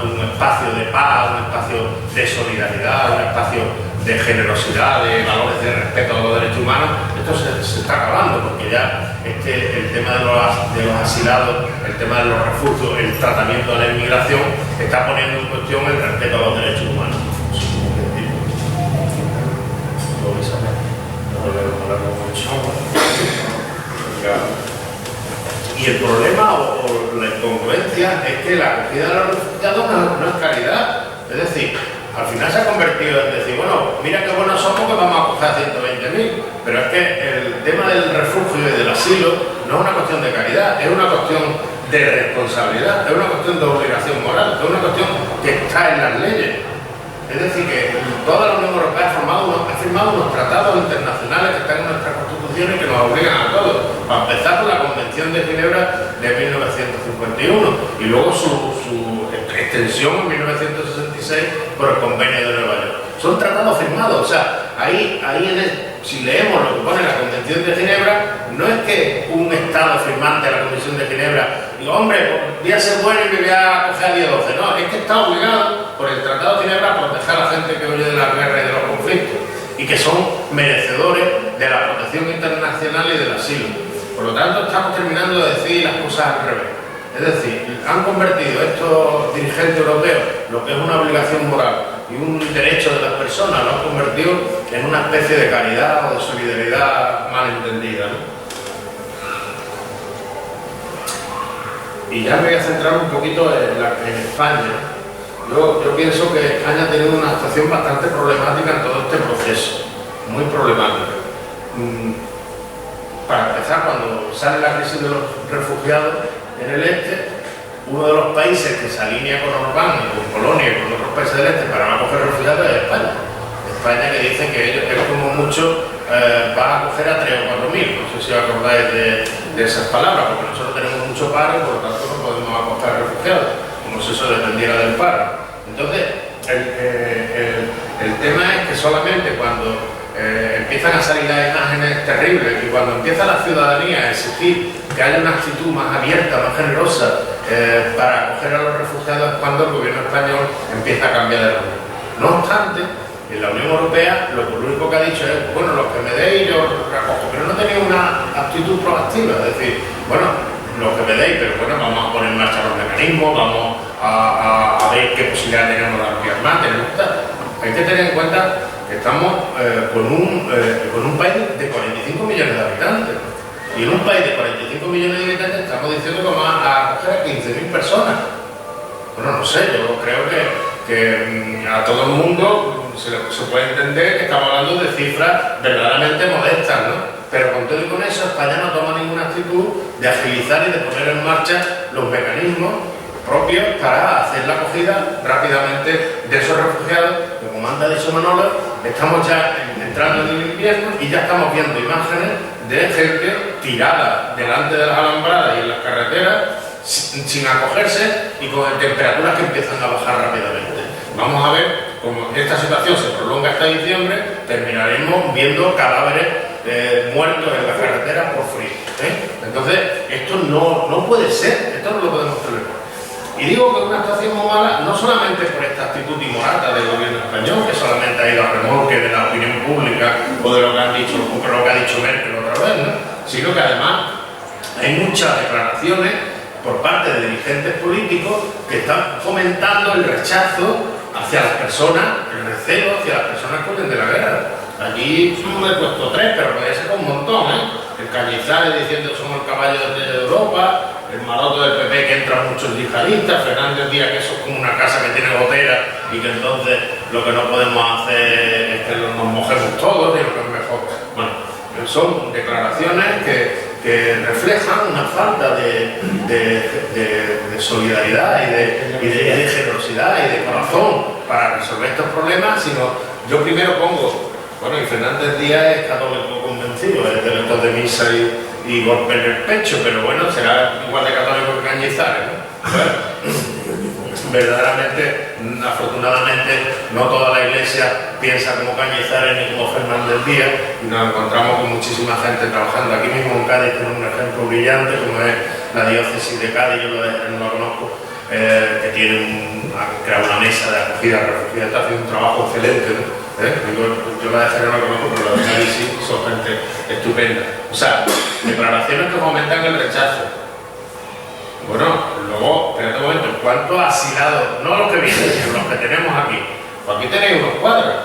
un espacio de paz, un espacio de solidaridad, un espacio de generosidad, de valores de respeto a los derechos humanos. Esto se está acabando, porque ya el tema de los asilados, el tema de los refugios, el tratamiento de la inmigración, está poniendo en cuestión el respeto a los derechos humanos. Y el problema o la incongruencia es que la acogida de los refugiados no es caridad. Es decir, al final se ha convertido en decir, bueno, mira qué buenos somos que vamos a acoger a 120.000. Pero es que el tema del refugio y del asilo no es una cuestión de caridad, es una cuestión de responsabilidad, es una cuestión de obligación moral, es una cuestión que está en las leyes. Es decir, que toda la Unión Europea ha firmado unos tratados internacionales que están en nuestra Constitución y que nos obligan a todos. Para empezar, con la Convención de Ginebra de 1951 y luego su extensión en 1966 por el Convenio de Nueva York. Son tratados firmados, o sea, si leemos lo que pone la Convención de Ginebra, no es que un Estado firmante de la Convención de Ginebra diga, hombre, voy a ser bueno y me voy a coger a 10-12. No, es que está obligado por el Tratado de Ginebra a proteger a la gente que huye de la guerra y de los conflictos y que son merecedores de la protección internacional y del asilo. Por lo tanto, estamos terminando de decir las cosas al revés. Es decir, han convertido estos dirigentes europeos lo que es una obligación moral y un derecho de las personas, lo han convertido en una especie de caridad o de solidaridad mal entendida, ¿no? Y ya me voy a centrar un poquito en España. Yo pienso que España ha tenido una situación bastante problemática en todo este proceso, muy problemática. Para empezar, cuando sale la crisis de los refugiados en el este, uno de los países que se alinea con Orbán y con Polonia y con otros países del este para no acoger refugiados es España. España, que dice que ellos es como mucho va a acoger a 3 o 4.000. No sé si os acordáis de esas palabras, porque nosotros tenemos mucho paro y por lo tanto no podemos acoger refugiados, como si eso dependiera del paro. Entonces, el tema es que solamente cuando empiezan a salir las imágenes terribles y cuando empieza la ciudadanía a exigir que haya una actitud más abierta, más generosa para acoger a los refugiados, es cuando el gobierno español empieza a cambiar de rumbo. No obstante, en la Unión Europea lo único que ha dicho es, bueno, los que me deis yo recojo, pero no tenía una actitud proactiva, es decir, bueno, los que me deis, pero bueno, vamos a poner en marcha los mecanismos, vamos a ver qué posibilidades tenemos de ampliar más, hay que tener en cuenta que estamos con un país de 45 millones de habitantes. Y en un país de 45 millones de habitantes estamos diciendo que vamos a acoger a 15.000 personas. Bueno, no sé, yo creo que a todo el mundo se puede entender que estamos hablando de cifras verdaderamente modestas, ¿no? Pero con todo y con eso, España no toma ninguna actitud de agilizar y de poner en marcha los mecanismos propios para hacer la acogida rápidamente de esos refugiados, que como han dicho Manolo, estamos ya entrando en el invierno y ya estamos viendo imágenes de gente tirada delante de las alambradas y en las carreteras sin acogerse y con temperaturas que empiezan a bajar rápidamente. Vamos a ver cómo esta situación se prolonga hasta diciembre, terminaremos viendo cadáveres muertos en las carreteras por frío. Entonces, esto no puede ser, esto no lo podemos tolerar. Y digo que es una situación muy mala, no solamente por esta actitud timorata del gobierno español, que solamente ha ido a remolque de la opinión pública o de lo que ha dicho Merkel otra vez, ¿no? Sino que además hay muchas declaraciones por parte de dirigentes políticos que están fomentando el rechazo hacia las personas, el recelo hacia las personas que huyen de la guerra. Aquí me he puesto 3, pero podría ser un montón, ¿eh? El Cañizares diciendo que somos el caballo de Europa, el Maroto del PP que entran muchos yihadistas, Fernández Díaz que eso es como una casa que tiene gotera y que entonces lo que no podemos hacer es que nos mojemos todos y lo que es mejor. Bueno, son declaraciones que reflejan una falta de solidaridad y de generosidad y de corazón para resolver estos problemas, sino yo primero pongo, bueno, y Fernández Díaz es católico convencido, es de lector de misa y golpe en el pecho, pero bueno, será igual de católico que Cañizares, ¿no? Verdaderamente, afortunadamente, no toda la iglesia piensa como Cañizares ni como Fernández Díaz, y nos encontramos con muchísima gente trabajando. Aquí mismo en Cádiz tenemos un ejemplo brillante, como es la diócesis de Cádiz, yo no la conozco, que ha creado una mesa de acogida a refugiados, está haciendo un trabajo excelente, ¿no? Yo la de Jerez no la conozco, pero la de Cádiz sí, son gente estupenda. O sea, declaraciones que fomentan el rechazo. Bueno, luego, en este momento, en cuanto a asilados, no los que vienen, sino los que tenemos aquí. Pues aquí tenéis unos cuadros.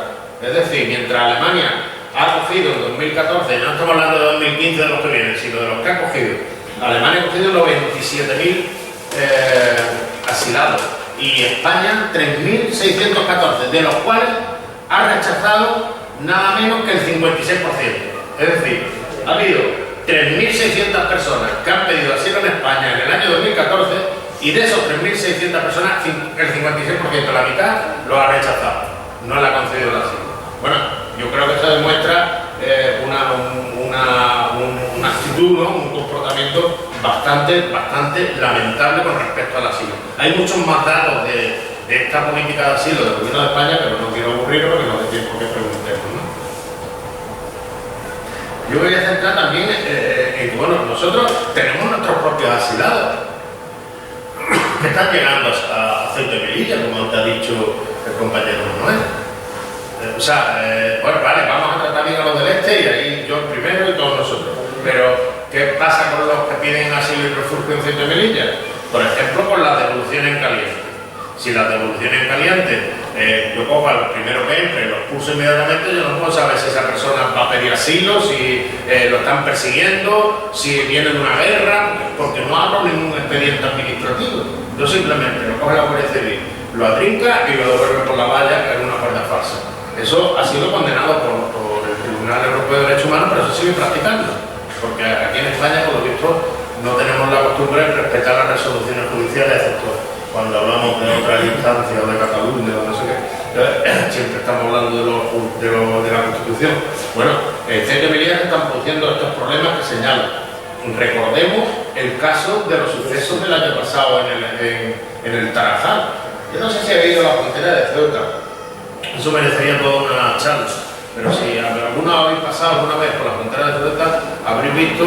Es decir, mientras Alemania ha acogido en 2014, no estamos hablando de 2015 de los que vienen, sino de los que ha acogido. Alemania ha acogido los 27.000 asilados y España 3.614, de los cuales ha rechazado nada menos que el 56%. Es decir, ha habido 3.600 personas que han pedido asilo en España en el año 2014 y de esos 3.600 personas, el 56%, la mitad, lo ha rechazado, no le ha concedido el asilo. Bueno, yo creo que eso demuestra una actitud, ¿no? Un comportamiento bastante lamentable con respecto al asilo. Hay muchos más datos de esta política de asilo del gobierno de España, pero no quiero aburrirlo porque no hay tiempo que preguntemos, ¿no? Yo voy a centrar también en que, bueno, nosotros tenemos nuestros propios asilados que están llegando a Ceuta y Melilla, como te ha dicho el compañero Manuel. O sea, bueno, vale, vamos a tratar bien a los del este y ahí yo primero y todos nosotros. Pero, ¿qué pasa con los que piden asilo y refugio en Ceuta y Melilla? Por ejemplo, con las devoluciones en caliente. Si las devoluciones en caliente, yo cojo al primero que entre, los pulso inmediatamente, yo no puedo saber si esa persona va a pedir asilo, si lo están persiguiendo, si viene de una guerra, porque no abro ningún expediente administrativo. Yo simplemente lo coge la Guardia Civil, lo atrinca y lo devuelve por la valla, que es una cuerda falsa. Eso ha sido condenado por el Tribunal Europeo de Derechos Humanos, pero se sigue practicando, porque aquí en España, por lo visto, no tenemos la costumbre de respetar las resoluciones judiciales, excepto cuando hablamos de otras instancias o de Cataluña o no sé qué, siempre estamos hablando de la Constitución. Bueno, en Ceuta y Melilla se están produciendo estos problemas que señalan. Recordemos el caso de los sucesos del año pasado en el Tarajal. Yo no sé si habéis ido a la frontera de Ceuta, eso merecería toda una charla, pero si alguna habéis pasado alguna vez por la frontera de Ceuta, habréis visto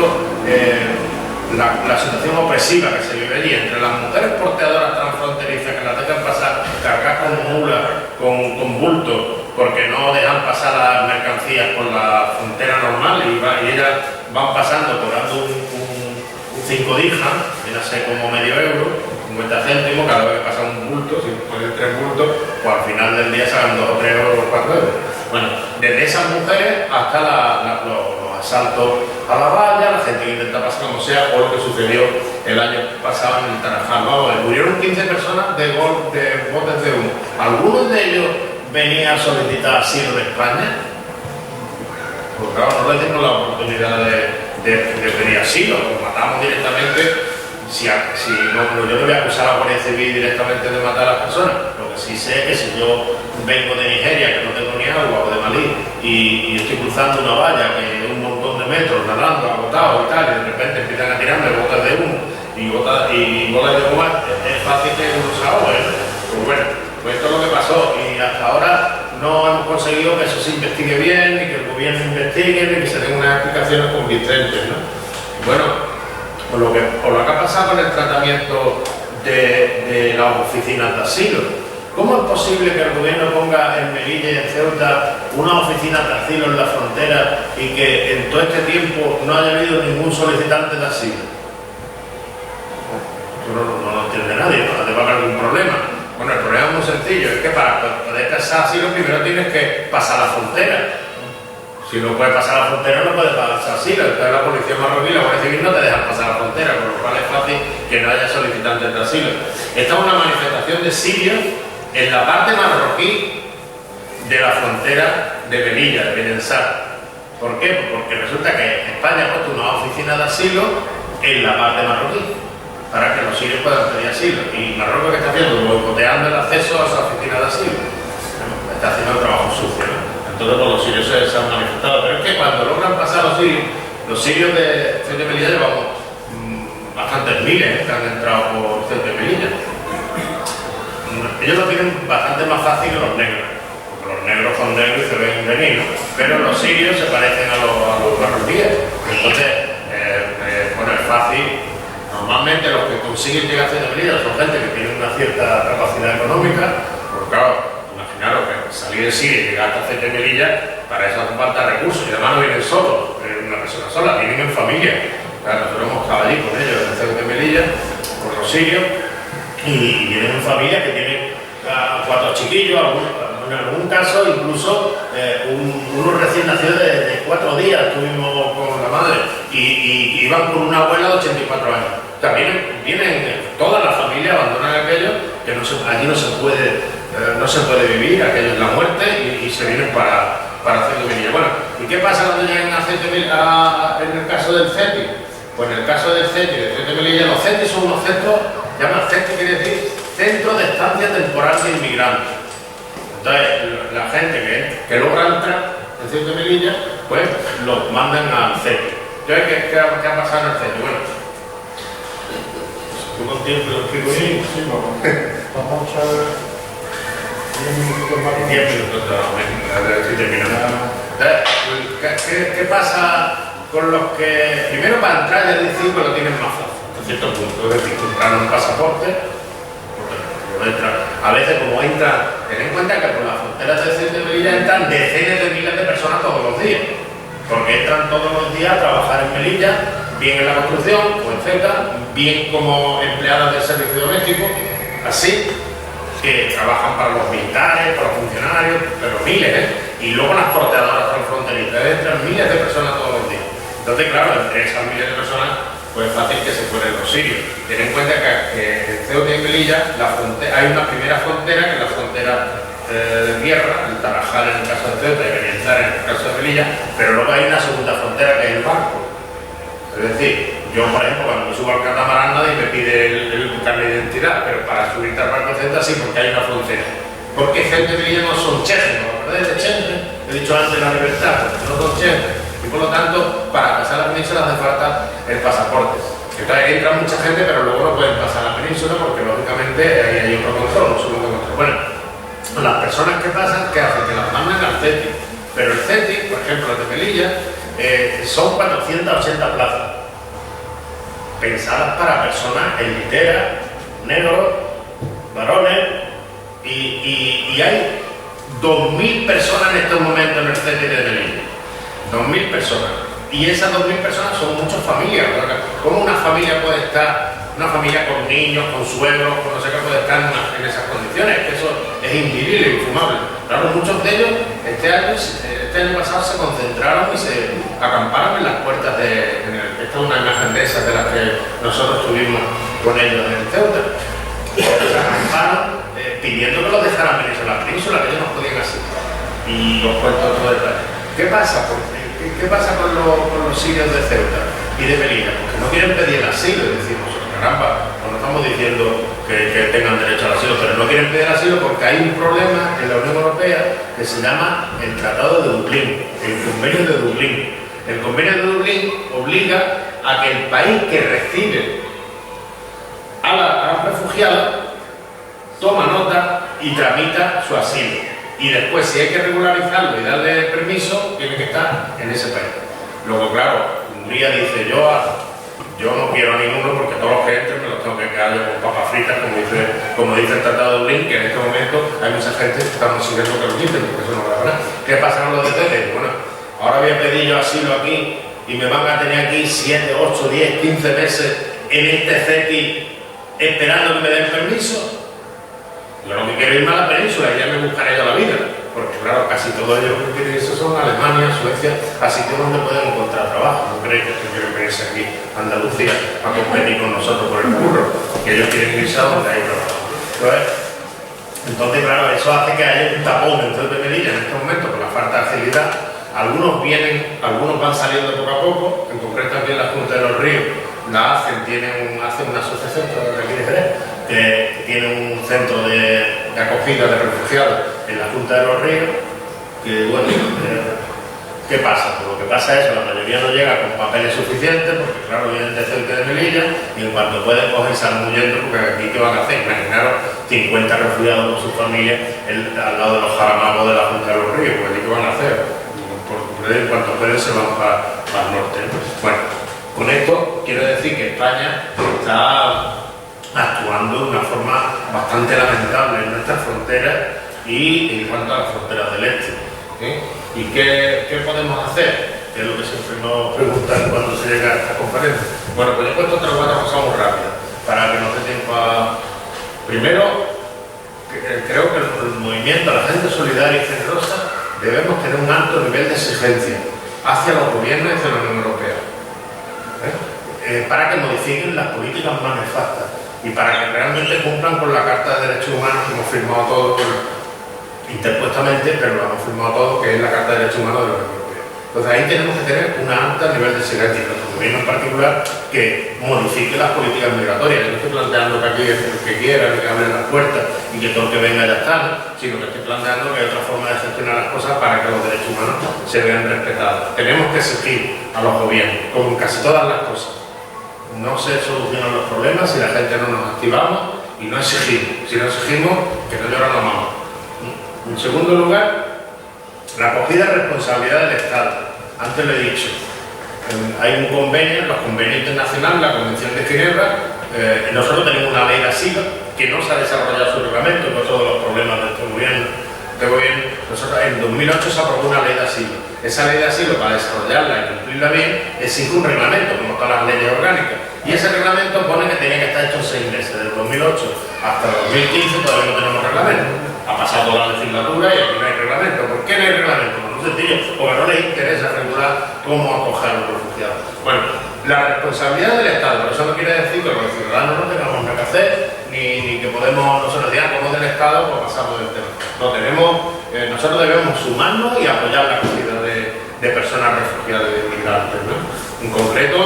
la situación opresiva que se vive allí entre las mujeres porteadoras transfronterizas que las dejan pasar cargadas con mulas, con bultos, porque no dejan pasar las mercancías por la frontera normal y ellas van pasando cobrando un 5 dirhams, viene a ser como medio euro, 50 céntimos cada vez que pasa un bulto. Si ponen 3 bultos, pues al final del día sacan 2 o 3 euros o 4 euros. Bueno, desde esas mujeres hasta los asaltos a la valla, la gente que intenta pasar como sea, o lo que sucedió el año pasado en el Tarajal. Vamos, murieron 15 personas de botes de humo. ¿Algunos de ellos venían a solicitar asilo de España? Pues claro, no les dimos la oportunidad de pedir asilo, los matamos directamente. Yo no voy a acusar a la Guardia Civil directamente de matar a las personas. Lo que sí sé es que si yo vengo de Nigeria, que no tengo ni agua, o de Malí, y estoy cruzando una valla que es un montón de metros, nadando, agotado y tal, y de repente empiezan a tirarme botas de humo y bolas de goma, es fácil que uno se ahogue. Pues bueno, pues esto es lo que pasó, y hasta ahora no hemos conseguido que eso se investigue bien, ni que el gobierno investigue, ni que se den unas explicaciones convincentes, ¿no? Bueno, por lo que ha pasado con el tratamiento de las oficinas de asilo. ¿Cómo es posible que el gobierno ponga en Melilla y en Ceuta una oficina de asilo en la frontera y que en todo este tiempo no haya habido ningún solicitante de asilo? No lo entiende nadie, no te va a haber algún problema. Bueno, el problema es muy sencillo, es que para poder pasar asilo primero tienes que pasar la frontera. Si no puedes pasar la frontera, no puedes pasar asilo. Entonces la policía marroquí y la Guardia Civil no te dejan pasar la frontera, con lo cual es fácil que no haya solicitantes de asilo. Esta es una manifestación de sirios en la parte marroquí de la frontera de Melilla, de Benensar. ¿Por qué? Porque resulta que España ha puesto una oficina de asilo en la parte marroquí, para que los sirios puedan pedir asilo. ¿Y Marruecos qué está haciendo? Boicoteando el acceso a esa oficina de asilo. Está haciendo el trabajo sucio, ¿no? Entonces, pues, los sirios se han manifestado. Pero es que cuando logran pasar los sirios de Ceuta y Melilla llevamos bastantes miles que han entrado por Ceuta y Melilla. Ellos lo tienen bastante más fácil que los negros, porque los negros son negros y se ven venir, ¿no? Pero los sirios se parecen a los marroquíes. Entonces, bueno, es fácil. Normalmente los que consiguen llegar a Ceuta y Melilla son gente que tiene una cierta capacidad económica, porque claro, imaginaros que salir de Siria y llegar hasta Ceuta y Melilla, para eso hace falta recursos, y además no vienen solos, una persona sola, vienen en familia. Claro, nosotros hemos estado allí con ellos en Ceuta y Melilla, con los sirios, y vienen en familia que tienen 4 chiquillos, en algún caso incluso unos recién nacidos de 4 días estuvimos con la madre, y iban con una abuela de 84 años. O sea, vienen toda la familia, abandonan aquello, que allí no se puede vivir, aquello es la muerte, y se vienen para Ceuta y Melilla. Bueno, ¿y qué pasa cuando llegan a Ceuta y Melilla en el caso del CETI? Pues en el caso del CETI y de Ceuta y Melilla, los CETI son unos centros, llaman CETI, quiere decir Centro de Estancia Temporal de Inmigrantes. Entonces, la gente que logra entrar en Ceuta y Melilla, pues los mandan al CETI. Entonces, ¿qué ha pasado en el CETI? Bueno, ¿tú con tiempo lo explico bien? Sí, vamos a echar 10 minutos más. 10 minutos, estoy terminando. ¿Qué pasa con los que, primero para entrar ya decir que lo tienen más fácil, hasta cierto punto? Es decir, compraron un pasaporte, a veces como entran, ten en cuenta que por las fronteras de Ceuta y Melilla entran decenas de miles de personas todos los días, porque entran todos los días a trabajar en Melilla, bien en la construcción o en Ceuta, bien como empleadas del servicio doméstico, así que trabajan para los militares, para los funcionarios, pero miles, y luego las porteadoras transfronterizas, entran miles de personas todos los días. Entonces, claro, entre esas miles de personas, pues es fácil que se fueren los sirios. Ten en cuenta que en Ceuta y Melilla hay una primera frontera, que es la frontera de tierra, el Tarajal en el caso de Ceuta y Benensar en el caso de Melilla, pero luego hay una segunda frontera que es el barco. Es decir, Yo, por ejemplo, cuando me subo al catamarán nadie me pide el carnet de identidad, pero para subirte al barco Ceuta sí, porque hay una frontera. Porque Ceuta y Melilla no son cheques, ¿no? ¿Verdad? De cheques, he dicho antes la libertad, porque no son cheques. Y por lo tanto, para pasar la península hace falta el pasaporte. Entonces entra mucha gente, pero luego no pueden pasar la península porque lógicamente ahí hay otro control, un segundo control. Bueno, las personas que pasan, ¿qué hacen? Que las mandan al CETI. Pero el CETI, por ejemplo, el de Melilla, son 480 plazas pensadas para personas en litera, negros, varones, y hay 2.000 personas en estos momentos en el CETI de Melilla. 2.000 personas. Y esas 2.000 personas son muchas familias, ¿verdad? ¿Cómo una familia puede estar, una familia con niños, con suegros, con no sé qué, puede estar en esas condiciones? Eso es invivible, infumable. Claro, muchos de ellos este año pasado se concentraron y se acamparon en las puertas de... esta es una imagen de esas de las que nosotros tuvimos con ellos en el Ceuta. Se acamparon pidiendo que los dejaran venir a la península, que ellos no podían así. Y os cuento otro detalle. ¿Qué pasa? ¿Qué pasa con los sirios de Ceuta y de Melilla? Porque no quieren pedir el asilo, y decimos, caramba, pues no estamos diciendo que tengan derecho al asilo, pero no quieren pedir asilo porque hay un problema en la Unión Europea que se llama el Tratado de Dublín, el Convenio de Dublín. El Convenio de Dublín obliga a que el país que recibe a la refugiada toma nota y tramita su asilo. Y después, si hay que regularizarlo y darle permiso, tiene que estar en ese país. Luego, claro, Hungría dice, yo no quiero a ninguno porque todos los que entren me los tengo que quedar yo con papas fritas, como dice el Tratado de Dublín, que en este momento hay mucha gente que está consiguiendo que lo quiten, porque eso no va a ganar. ¿Qué pasa con los de CETI? Bueno, ahora voy a pedir yo asilo aquí y me van a tener aquí 7, 8, 10, 15 meses en este CETI esperando que me den permiso. Yo lo que quiero es irme a la península y ya me buscaré yo la vida, porque claro, casi todos ellos que quieren irse son Alemania, Suecia, así que donde pueden encontrar trabajo. No creéis que quieren venirse aquí a Andalucía a competir con nosotros por el curro, que ellos quieren irse a donde hay trabajo. Entonces, claro, eso hace que haya un tapón dentro de Melilla en este momento por la falta de agilidad. Algunos vienen, algunos van saliendo poco a poco, en concreto aquí en la Junta de los Ríos, la hacen una asociación de aquí de Jerez, que tiene un centro de acogida de refugiados en la Junta de los Ríos, que bueno, ¿qué pasa? Pues lo que pasa es que la mayoría no llega con papeles suficientes, porque claro, vienen de Ceuta y de Melilla, y en cuanto pueden coger salen huyendo, porque aquí ¿qué van a hacer? Imaginaros 50 refugiados con su familia al lado de los jaramagos de la Junta de los Ríos, pues aquí ¿qué van a hacer? En cuanto pueden se van para el norte. Bueno, con esto quiero decir que España está actuando de una forma bastante lamentable en nuestras fronteras y en cuanto a las fronteras del este. ¿Y qué podemos hacer? Que es lo que siempre nos preguntan cuando se llega a esta conferencia. Bueno, pues he puesto 3 o 4 cosas muy rápidas para que nos dé tiempo a... Primero, creo que el movimiento, la gente solidaria y generosa, debemos tener un alto nivel de exigencia hacia los gobiernos y hacia la Unión Europea para que modifiquen las políticas más nefastas y para que realmente cumplan con la Carta de Derechos Humanos que hemos firmado todos interpuestamente, pero lo hemos firmado todos, que es la Carta de Derechos Humanos de la Unión Europea. Entonces ahí tenemos que tener un alto nivel de exigencia y nuestro gobierno en particular que modifique las políticas migratorias. Yo no estoy planteando que aquí el que quiera, que abren las puertas y que todo el que venga ya está, ¿no? Sino que estoy planteando que hay otra forma de gestionar las cosas para que los derechos humanos se vean respetados. Tenemos que exigir a los gobiernos, como en casi todas las cosas. No se solucionan los problemas si la gente no nos activamos y no exigimos. Si no exigimos, que no lloran la mano. En segundo lugar, la acogida y responsabilidad del Estado. Antes lo he dicho, hay un convenio, los convenios internacionales, la Convención de Ginebra, nosotros tenemos una ley de asilo que no se ha desarrollado su reglamento con todos los problemas de este gobierno. Nosotros en 2008 se aprobó una ley de asilo. Esa ley de asilo, para desarrollarla y cumplirla bien, exige un reglamento, como todas las leyes orgánicas. Y ese reglamento pone que tenía que estar hecho en 6 meses, desde 2008 hasta 2015 todavía no tenemos reglamento. Ha pasado toda la legislatura y aquí no hay reglamento. ¿Por qué no hay reglamento? Pues muy sencillo, porque no les interesa regular cómo acoger a los refugiados. Bueno, la responsabilidad del Estado, pero eso no quiere decir que los ciudadanos no tengamos nada que hacer, ni que podemos, nosotros decir, como del Estado, pues pasamos del tema. No tenemos, nosotros debemos sumarnos y apoyar la acogida de personas refugiadas y de inmigrantes, ¿no? En concreto,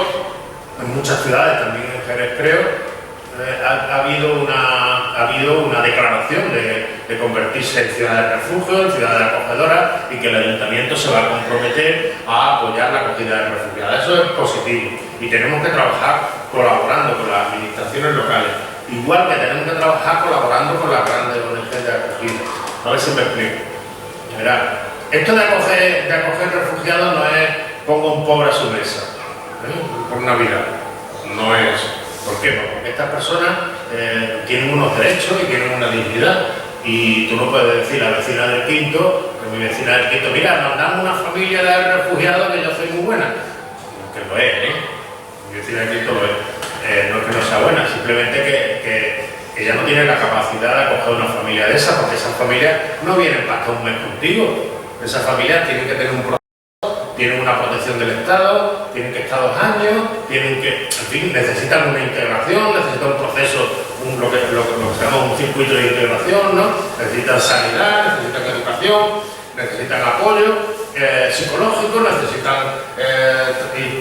en muchas ciudades, también en Jerez creo, ha habido una declaración de convertirse en ciudad de refugio, en ciudad de acogedora, y que el ayuntamiento se va a comprometer a apoyar la acogida de refugiados. Eso es positivo y tenemos que trabajar colaborando con las administraciones locales, igual que tenemos que trabajar colaborando con las grandes ONG de acogida. A ver si me explico. Mirad, esto de acoger refugiados no es pongo un pobre a su mesa por Navidad, no es eso. ¿Por qué? Porque estas personas tienen unos derechos y tienen una dignidad, y tú no puedes decir a la vecina del Quinto, que mi vecina del Quinto, mira, mandamos una familia de refugiados que yo soy muy buena, que lo es, mi vecina del Quinto lo es, no es que no sea buena, simplemente que ella no tiene la capacidad de acoger una familia de esas, porque esas familias no vienen para estar un mes contigo, esas familias tienen que tener un proceso, tienen una protección del Estado, tienen que estar 2 años, tienen que, en fin, necesitan una integración, necesitan un proceso, lo que se llama un circuito de integración, ¿no? Necesitan sanidad, necesitan educación, necesitan apoyo psicológico, necesitan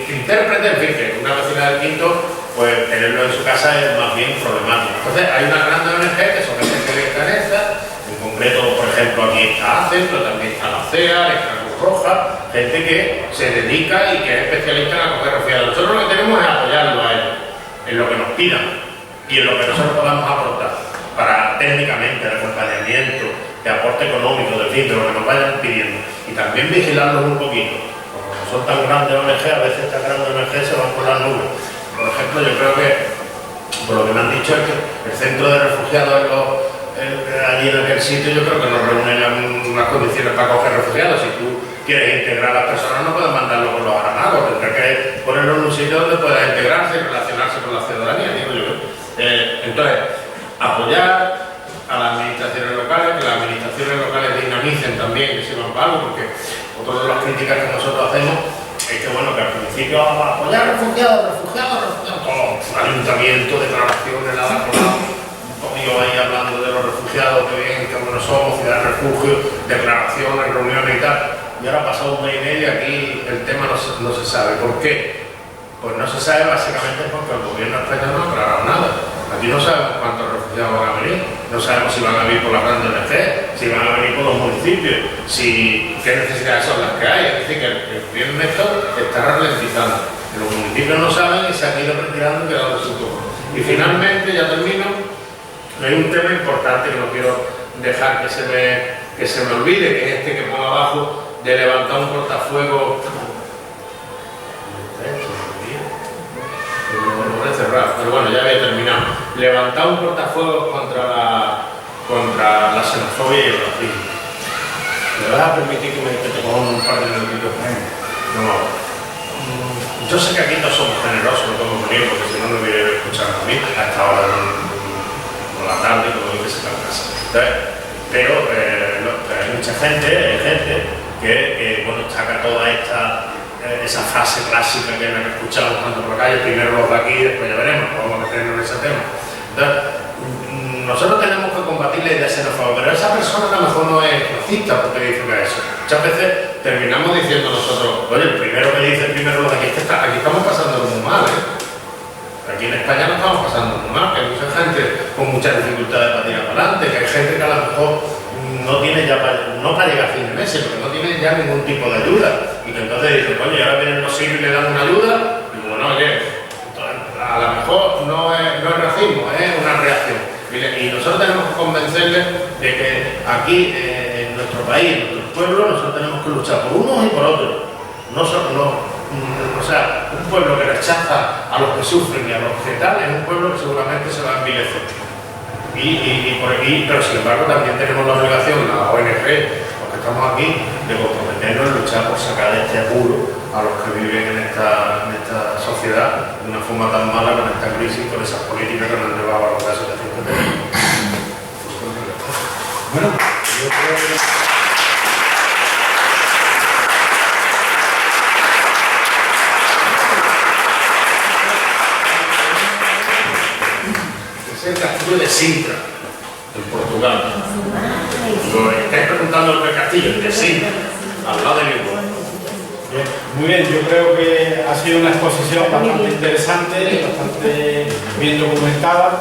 intérpretes, en fin, que una vecina del Quinto, pues tenerlo en su casa es más bien problemático. Entonces hay una gran ONG que son gente que les interesa, en concreto, por ejemplo, aquí está ACE, pero también está la CEA, está Roja, gente que se dedica y que es especialista en acoger refugiados. Nosotros lo que tenemos es apoyarlo a ellos en lo que nos pidan y en lo que nosotros podamos aportar para técnicamente de acompañamiento, de aporte económico, de fin, de lo que nos vayan pidiendo, y también vigilarlos un poquito, porque como son tan grandes ONG, a veces estas grandes ONG se van por las nubes. Por ejemplo, yo creo que, por lo que me han dicho, es que el centro de refugiados allí en aquel sitio, yo creo que nos reúnen unas condiciones para acoger refugiados. Si tú quieres integrar a las personas, no puedes mandarlo con los granagos, tendrás que ponerlo en un sitio donde pueda integrarse y relacionarse con la ciudadanía, digo yo. Entonces, apoyar a las administraciones locales, que las administraciones locales dinamicen también, que sirvan para algo, porque otra de las críticas que nosotros hacemos es que, bueno, que al principio apoyar refugiados, todo, ayuntamiento, declaraciones, nada por nada. Yo ahí hablando de los refugiados, que bien, que bueno somos, ciudad de refugio, declaraciones, reuniones y tal, y ahora ha pasado 1 mes y medio, aquí el tema no se sabe. ¿Por qué? Pues no se sabe básicamente porque el gobierno español no ha aclarado nada. Aquí no sabemos cuántos refugiados van a venir, no sabemos si van a venir por las grandes ONG, si van a venir por los municipios, qué necesidades son las que hay. Es decir, que el gobierno esto está ralentizando. Los municipios no saben y se han ido retirando y quedando sin turno. Y finalmente, ya termino, hay un tema importante que no quiero dejar que se me olvide, que es este que pongo abajo, de levantar un cortafuegos. Pero bueno, ya había terminado. Levantar un cortafuegos contra la xenofobia y el racismo. ¿Me vas a permitir que te ponga un par de minutitos? No. Yo sé que aquí no somos generosos, no podemos venir, porque si no me hubiera escuchado a mí a esta hora por la tarde, como dice se está en casa. Pero hay mucha gente que bueno, saca toda esa frase clásica que me han escuchado tanto por la calle, primero los de aquí, después ya veremos, vamos a meternos en ese tema. Entonces, nosotros tenemos que combatir la idea xenófoba, pero esa persona a lo mejor no es racista porque dice que eso. Muchas veces terminamos diciendo nosotros, oye, el primero que dice primero los de aquí, aquí estamos pasando muy mal, Aquí en España no estamos pasando muy mal, que hay mucha gente con muchas dificultades para tirar para adelante, que hay gente que a lo mejor no tiene ya no para llegar a fin de mes, porque no tiene ya ningún tipo de ayuda, y que entonces dicen, coño, y ahora vienen los siglos y le dan una ayuda, y bueno, oye, a lo mejor no es racismo, es una reacción. Y nosotros tenemos que convencerles de que aquí, en nuestro país, en nuestro pueblo, nosotros tenemos que luchar por unos y por otros. O sea, un pueblo que rechaza a los que sufren y a los que tal, es un pueblo que seguramente se va a envilecer. Pero sin embargo también tenemos la obligación, la ONG, los que estamos aquí, de comprometernos en luchar por sacar de este apuro a los que viven en esta sociedad de una forma tan mala, con esta crisis, con esas políticas que nos han llevado a la situación que tenemos. Bueno, yo creo que... Es el castillo de Sintra, en Portugal. Lo estáis preguntando por el castillo de Sintra, al lado de Lisboa. Muy bien, yo creo que ha sido una exposición bastante interesante, bastante bien documentada.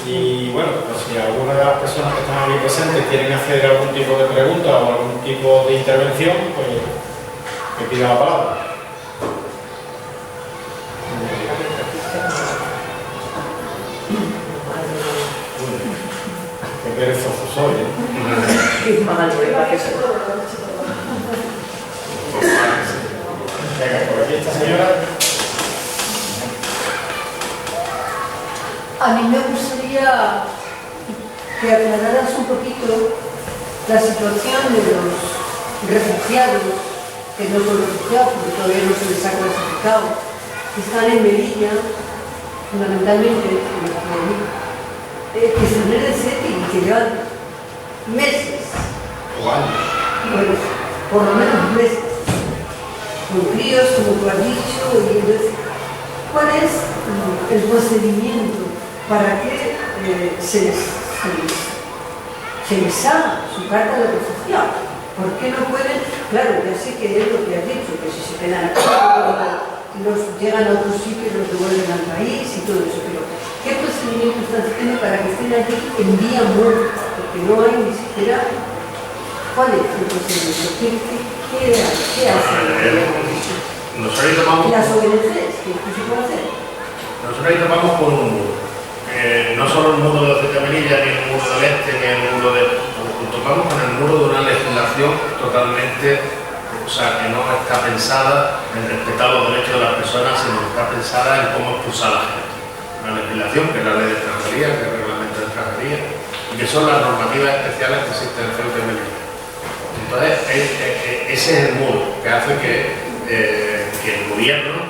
Y bueno, pues si alguna de las personas que están aquí presentes quieren hacer algún tipo de pregunta o algún tipo de intervención, pues que pida la palabra. Qué perezoso soy, ¿eh? Venga, por aquí esta señora. A mí me gustaría que aclararas un poquito la situación de los refugiados, que no son refugiados porque todavía no se les ha clasificado, que están en Melilla, fundamentalmente, que están en el CETI y que llevan meses, bueno, por lo menos meses, con críos, como tú has dicho, y entonces, ¿cuál es el procedimiento para que se les haga su carta de refugiado? ¿Por qué no pueden? Claro, ya sé que es lo que has dicho, que si se quedan aquí, los llegan a otros sitios, los devuelven al país y todo eso, pero ¿qué procedimiento están haciendo para que estén aquí en día muerto? Porque no hay ni siquiera... ¿Cuál es el procedimiento? ¿Qué hacen? Nosotros tomamos... ¿Las ONGs? ¿Qué se puede hacer? Nosotros ahí tomamos por un muro. No solo el muro de Ceuta y Melilla, ni el muro del Este, ni el muro de... Topamos con el muro de una legislación totalmente, o sea, que no está pensada en respetar los derechos de las personas, sino que está pensada en cómo expulsar a la gente. Una legislación que es la ley de extranjería, que es el reglamento de extranjería, y que son las normativas especiales que existen en Ceuta y Melilla. Entonces, ese es el muro que hace que el gobierno,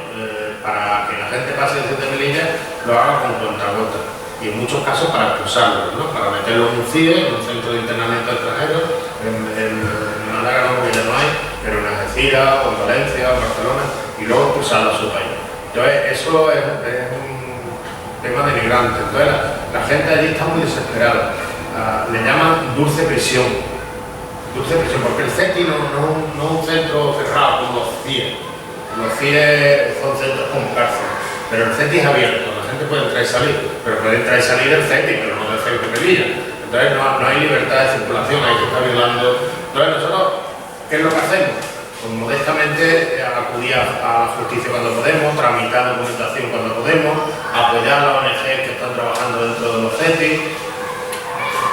para que la gente pase de Ceuta y Melilla, lo haga con cuentagotas. Y en muchos casos para expulsarlos, ¿no? Para meterlos en un CIE, en un centro de internamiento extranjero, en Málaga no, porque ya no hay, pero en Algeciras, o en Valencia, o en Barcelona, y luego expulsarlos a su país. Entonces, eso es un tema denigrante. Entonces, la gente allí está muy desesperada. Le llaman dulce prisión. Dulce prisión, porque el CETI no es un centro cerrado como los CIE. Los CIE son centros con cárcel, pero el CETI es abierto. Puede entrar y salir, pero puede entrar y salir del CETI, pero no del Ceuta y Melilla. Entonces no hay libertad de circulación, ahí se está violando. Entonces nosotros, ¿qué es lo que hacemos? Pues modestamente acudir a la justicia cuando podemos, tramitar documentación cuando podemos, apoyar a las ONG que están trabajando dentro de los CETI.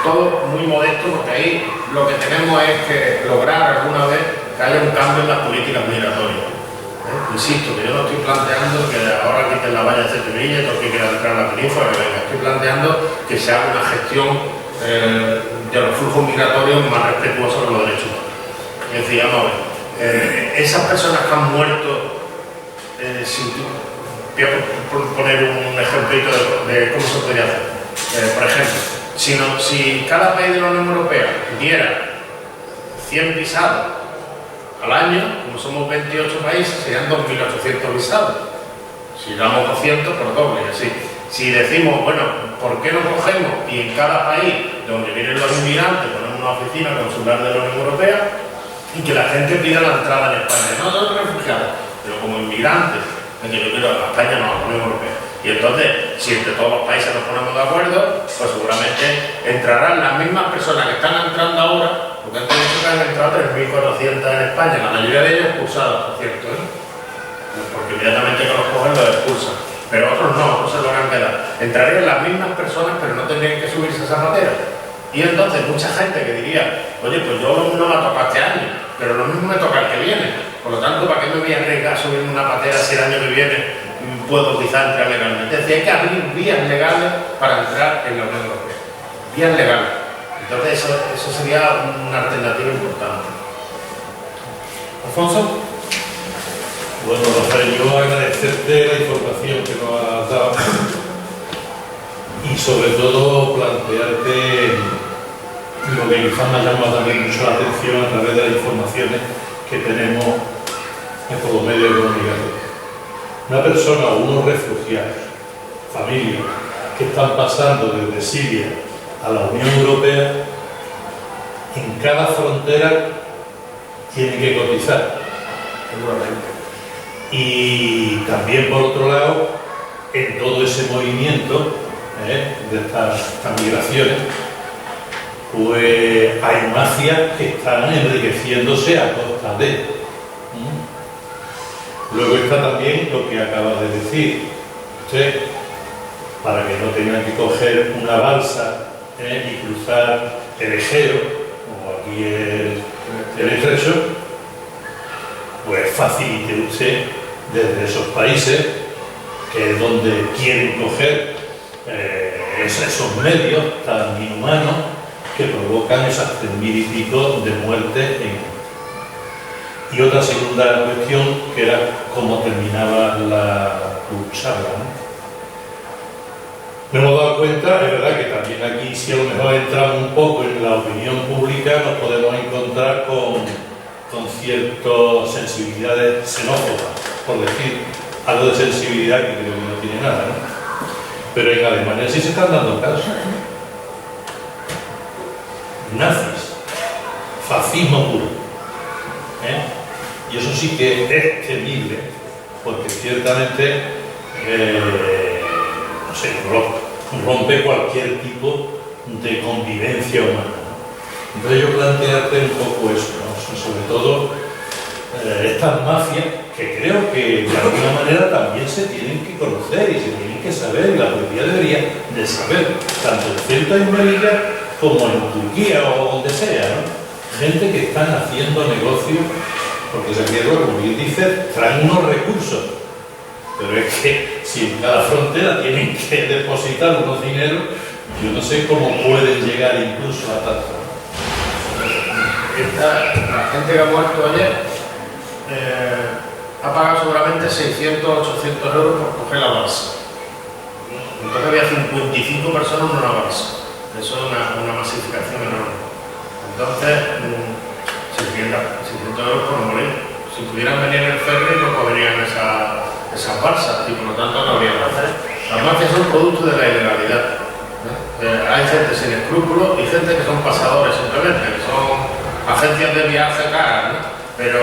Todo muy modesto, porque ahí lo que tenemos es que lograr alguna vez que haya un cambio en las políticas migratorias. Insisto, que yo no estoy planteando que ahora quiten la valla de Ceuta y Melilla, todo el que quiera entrar a la península, que venga. Estoy planteando que se haga una gestión de los flujos migratorios más respetuosa con los derechos humanos. Es decir, vamos a ver, esas personas que han muerto, voy a poner un ejemplito de cómo se podría hacer. Por ejemplo, si cada país de la Unión Europea diera 100 visados al año, como somos 28 países, serían 2.800 visados. Si damos 200, por doble, y así. Si decimos, bueno, ¿por qué no cogemos y en cada país donde vienen los inmigrantes ponemos una oficina consular de la Unión Europea y que la gente pida la entrada en España? No son refugiados, pero como inmigrantes, que yo quiero a España, no, a la Unión Europea. Y entonces, si entre todos los países nos ponemos de acuerdo, pues seguramente entrarán las mismas personas que están entrando ahora, porque antes de eso han entrado 3.400 en España, la mayoría de ellos expulsados, por cierto, porque inmediatamente que los cogen los expulsan. Pero otros no, otros se logran quedar. Entrarían las mismas personas, pero no tendrían que subirse a esa patera. Y entonces mucha gente que diría, oye, pues yo no me ha tocado este año, pero lo mismo me toca el que viene. Por lo tanto, ¿para qué me voy a arriesgar a subirme una patera si el año que viene puedo quizá entrar legalmente? Es decir, hay que abrir vías legales para entrar en la Unión Europea. Vías legales. Entonces eso sería una alternativa importante. Alfonso. Bueno, Rafael, yo agradecerte la información que nos has dado y sobre todo plantearte lo que quizás me ha llamado también mucho la atención a través de las informaciones que tenemos en todos los medios de comunicación. Una persona o unos refugiados, familias, que están pasando desde Siria a la Unión Europea, en cada frontera tienen que cotizar. Y también, por otro lado, en todo ese movimiento de estas migraciones, pues hay mafias que están enriqueciéndose a costa de. Luego está también lo que acaba de decir usted, para que no tengan que coger una balsa y cruzar el Egeo, o aquí el Estrecho, pues facilite usted desde esos países, que es donde quieren coger esos medios tan inhumanos que provocan esas 3.000 y pico de muertes Y otra segunda cuestión, que era cómo terminaba tu charla, ¿no? Me hemos dado cuenta, es verdad que también aquí, si a lo mejor entramos un poco en la opinión pública, nos podemos encontrar con ciertas sensibilidades xenófobas, por decir algo de sensibilidad que creo que no tiene nada, ¿no? Pero en Alemania sí se están dando casos. Nazis, fascismo puro. Y eso sí que es temible, porque ciertamente no sé, rompe cualquier tipo de convivencia humana, ¿no? Entonces yo plantearte un poco eso, ¿no? Sobre todo estas mafias que creo que de alguna manera también se tienen que conocer y se tienen que saber, y la policía debería de saber, tanto en Ceuta y Melilla como en Turquía o donde sea, ¿no? Gente que están haciendo negocios, porque esa guerra, como bien dice, traen unos recursos, pero es que si en cada frontera tienen que depositar unos dineros, yo no sé cómo pueden llegar incluso a tanto. La gente que ha muerto ayer ha pagado seguramente 600 o 800 euros por coger la balsa. Entonces había 55 personas en una balsa. Eso es una masificación enorme. Entonces, 600 euros por morir. Si pudieran venir en el ferry, no podrían esas balsas y por lo tanto no habría mafias. Las mafias son producto de la ilegalidad. Hay gente sin escrúpulos y gente que son pasadores simplemente, que son agencias de viaje caras, ¿no? Pero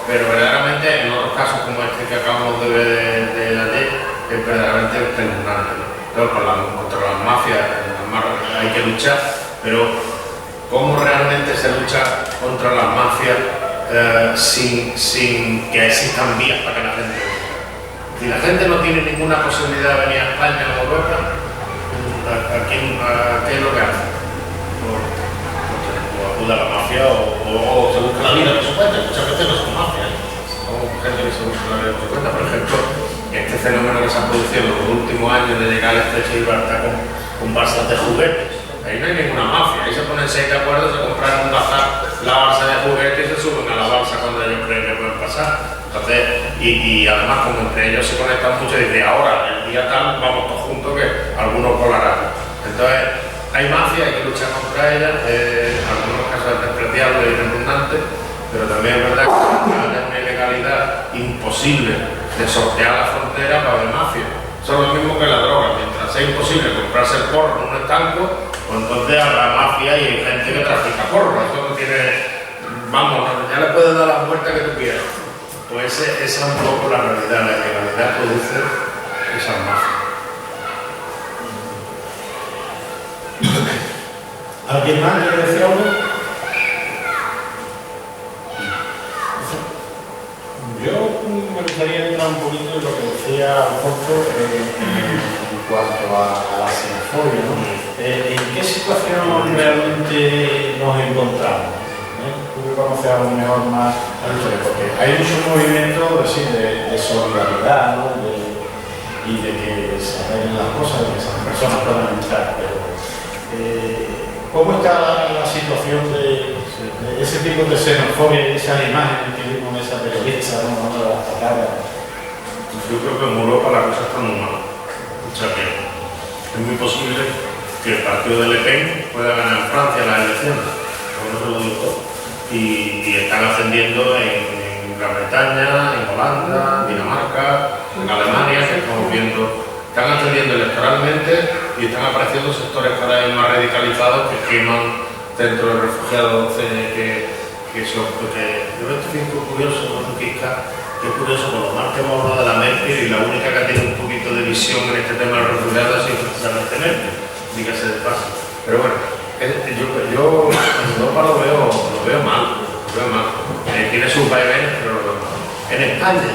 verdaderamente en otros casos como este que acabamos de ver de ayer es verdaderamente espeluznante, ¿no? Entonces, contra las mafias hay que luchar, pero ¿cómo realmente se lucha contra las mafias sin que existan vías para que la gente venga? Si la gente no tiene ninguna posibilidad de venir a España o a Europa, ¿qué es lo que hace? O acude a la mafia o se busca la vida por su cuenta. Muchas veces no son mafias, son gente que se busca la vida por su cuenta. Por ejemplo, este fenómeno que se ha producido en los últimos años de llegar al Estrecho de Gibraltar con balsas de juguetes. Ahí no hay ninguna mafia, ahí se ponen 6 de acuerdo, se compran un bazar la balsa de juguetes y se suben a la balsa cuando ellos creen que pueden pasar. Entonces, y además como entre ellos se conectan mucho y dicen ahora, el día tal, vamos todos juntos que algunos volarán. Entonces, hay mafia, hay que luchar contra ella, en algunos casos es despreciable y redundante, pero también es verdad que hay una ilegalidad imposible de sortear la frontera para haber mafia. Eso es lo mismo que la droga, mientras sea imposible comprarse el porro en un estanco, pues entonces habrá mafia y hay gente que trafica porro. Eso no tiene, vamos, ya le puedes dar la vuelta que tú quieras. Pues esa es un poco la realidad, la ilegalidad produce esas mafias. ¿Alguien más quiere decir algo? Yo me gustaría entrar un poquito en lo que decía Alfonso en cuanto a la xenofobia, ¿no? ¿En qué situación realmente nos encontramos? Tú que conoces a lo mejor más la historia, porque hay muchos movimientos de solidaridad, ¿no? Y de que se arreglen las cosas, de que esas personas puedan entrar, pero ¿cómo está la situación de ese tipo de xenofobia y esas imágenes que vimos de esa periodista, ¿no? Dando las patadas? Yo creo que en Europa la cosa está muy mal. O sea que es muy posible que el partido de Le Pen pueda ganar en Francia las elecciones, como no se lo digo todo. Y están ascendiendo en Gran Bretaña, en Holanda, Dinamarca, en Alemania, que estamos viendo, están ascendiendo electoralmente y están apareciendo sectores cada vez más radicalizados que queman centros de refugiados, que yo estoy curioso, que política, que es curioso, por lo más que hemos hablado de la Merkel, y la única que ha tenido un poquito de visión en este tema de los refugiados ha sido precisamente Merkel, dígase de paso. Pero bueno, yo en Europa lo veo mal, tiene sus vaivenes, pero lo veo mal. En España,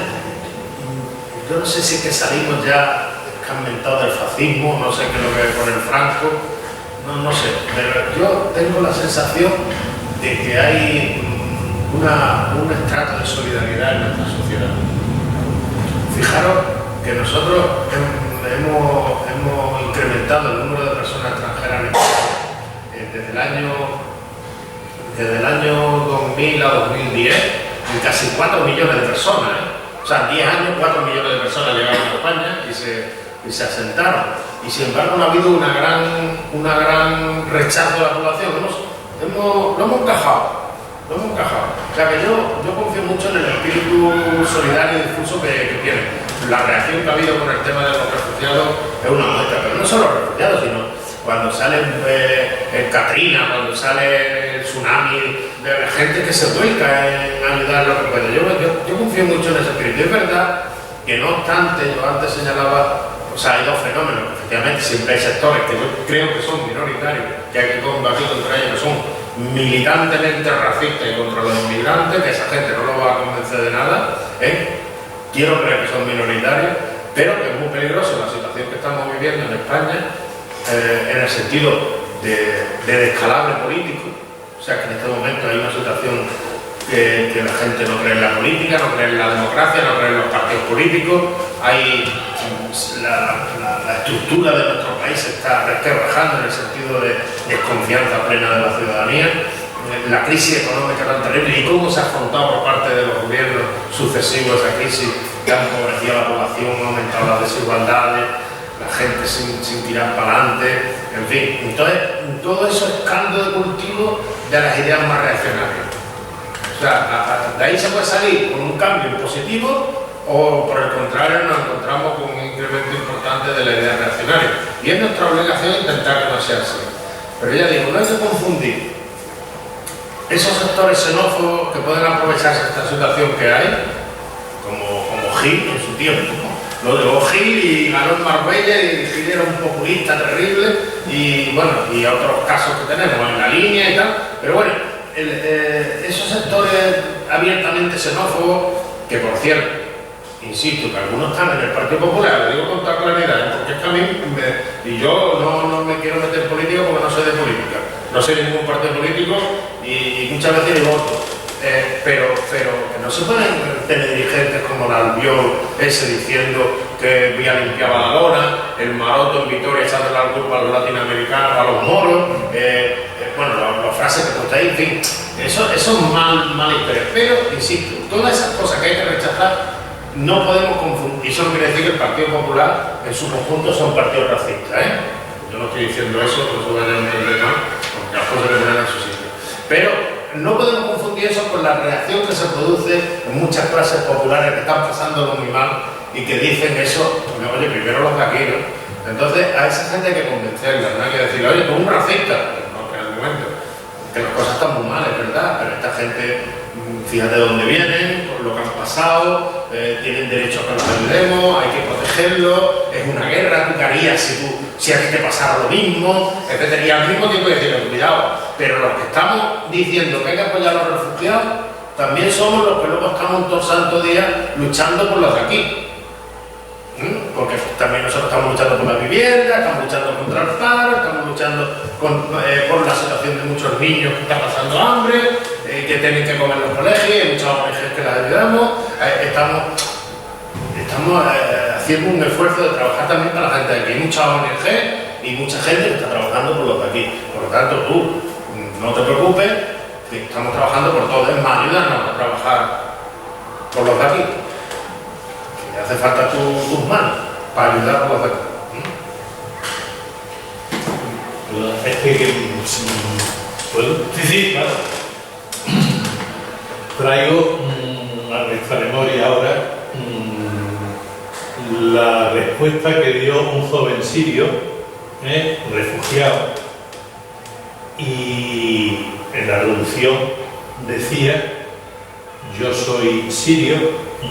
yo no sé si es que salimos ya escarmentados del fascismo, no sé qué es lo que hay con el Franco, no sé, pero yo tengo la sensación de que hay un estrato de solidaridad en nuestra sociedad. Fijaros que nosotros hemos incrementado el número de personas extranjeras en España desde el año 2000 a 2010 en casi 4 millones de personas, O sea, en 10 años 4 millones de personas llegaron a España y se asentaron. Y sin embargo no ha habido una gran rechazo de la población. Lo hemos encajado. O sea que yo confío mucho en el espíritu solidario y difuso que tiene. La reacción que ha habido con el tema de los refugiados es una muestra, pero no solo los refugiados, sino cuando sale el Katrina, cuando sale el tsunami, de la gente que se vuelca en ayudar a lo que puede. Yo confío mucho en ese espíritu. Es verdad que no obstante, yo antes señalaba, o sea, hay dos fenómenos, efectivamente siempre hay sectores que yo creo que son minoritarios, que hay que combatir contra ellos, que son militantemente racistas y contra los inmigrantes, que esa gente no lo va a convencer de nada, quiero creer que son minoritarios, pero que es muy peligroso la situación que estamos viviendo en España, en el sentido de descalabro político. O sea, que en este momento hay una situación que la gente no cree en la política, no cree en la democracia, no cree en los partidos políticos. La estructura de nuestro país se está resquebrajando en el sentido de desconfianza plena de la ciudadanía. La crisis económica tan terrible y cómo se ha afrontado por parte de los gobiernos sucesivos esa crisis que ha empobrecido a la población, ha aumentado las desigualdades, la gente sin tirar para adelante, en fin. Entonces, todo eso es caldo de cultivo de las ideas más reaccionarias. O sea, de ahí se puede salir con un cambio positivo o por el contrario nos encontramos con un incremento importante de la idea reaccionaria. Y es nuestra obligación intentar que no sea así. Pero ya digo, no hay que confundir esos sectores xenófobos que pueden aprovecharse de esta situación que hay, como Gil en su tiempo. Lo de Gil y ganó en Marbella y Gil era un populista terrible y bueno, y otros casos que tenemos en la línea y tal, pero bueno, esos sectores abiertamente xenófobos, que por cierto, insisto, que algunos están en el Partido Popular, lo digo con toda claridad, porque es que a mí, y yo no me quiero meter en política porque no soy de política, no soy de ningún partido político y muchas veces ni voto. Pero que no se pueden tener dirigentes como la Albiol ese diciendo que Vía limpiaba la lona, el Maroto en Vitoria echando la culpa a los latinoamericanos, a los moros, bueno, las frases que contáis, en fin, eso es mal interés. Pero, insisto, todas esas cosas que hay que rechazar no podemos confundir. Eso no quiere decir que el Partido Popular en su conjunto sea un partido racista, Yo no estoy diciendo eso, por eso vayan a entender mal, porque las cosas que ponen en su sitio. Pero no podemos confundir eso con la reacción que se produce en muchas clases populares que están pasándolo muy mal y que dicen eso, oye, primero los de aquí, ¿no? Entonces a esa gente hay que convencerla, no hay que decirle, oye, tú eres un racista, no, que en el momento, que las cosas están muy mal, es verdad, pero esta gente, fíjate de dónde vienen, por lo que han pasado, tienen derecho a que los ayudemos, hay que protegerlos, es una guerra, tú qué harías si a ti te pasara lo mismo, etc. Y al mismo tiempo decirle, cuidado, pero los que estamos diciendo que hay que apoyar a los refugiados, también somos los que luego estamos todo santo día luchando por los de aquí. Porque también nosotros estamos luchando por la vivienda, estamos luchando contra el paro, estamos luchando por la situación de muchos niños que están pasando hambre, que tienen que comer en los colegios, hay muchas ONGs que las ayudamos, estamos haciendo un esfuerzo de trabajar también para la gente de aquí. Hay muchas ONG y mucha gente que está trabajando por los de aquí. Por lo tanto, tú no te preocupes, que estamos trabajando por todos. Es más, ayúdanos a trabajar por los de aquí. Que hace falta tus manos para ayudar a los de aquí. Es que ¿puedo? Sí, claro. Traigo a nuestra memoria ahora la respuesta que dio un joven sirio, refugiado, y en la reducción decía: yo soy sirio,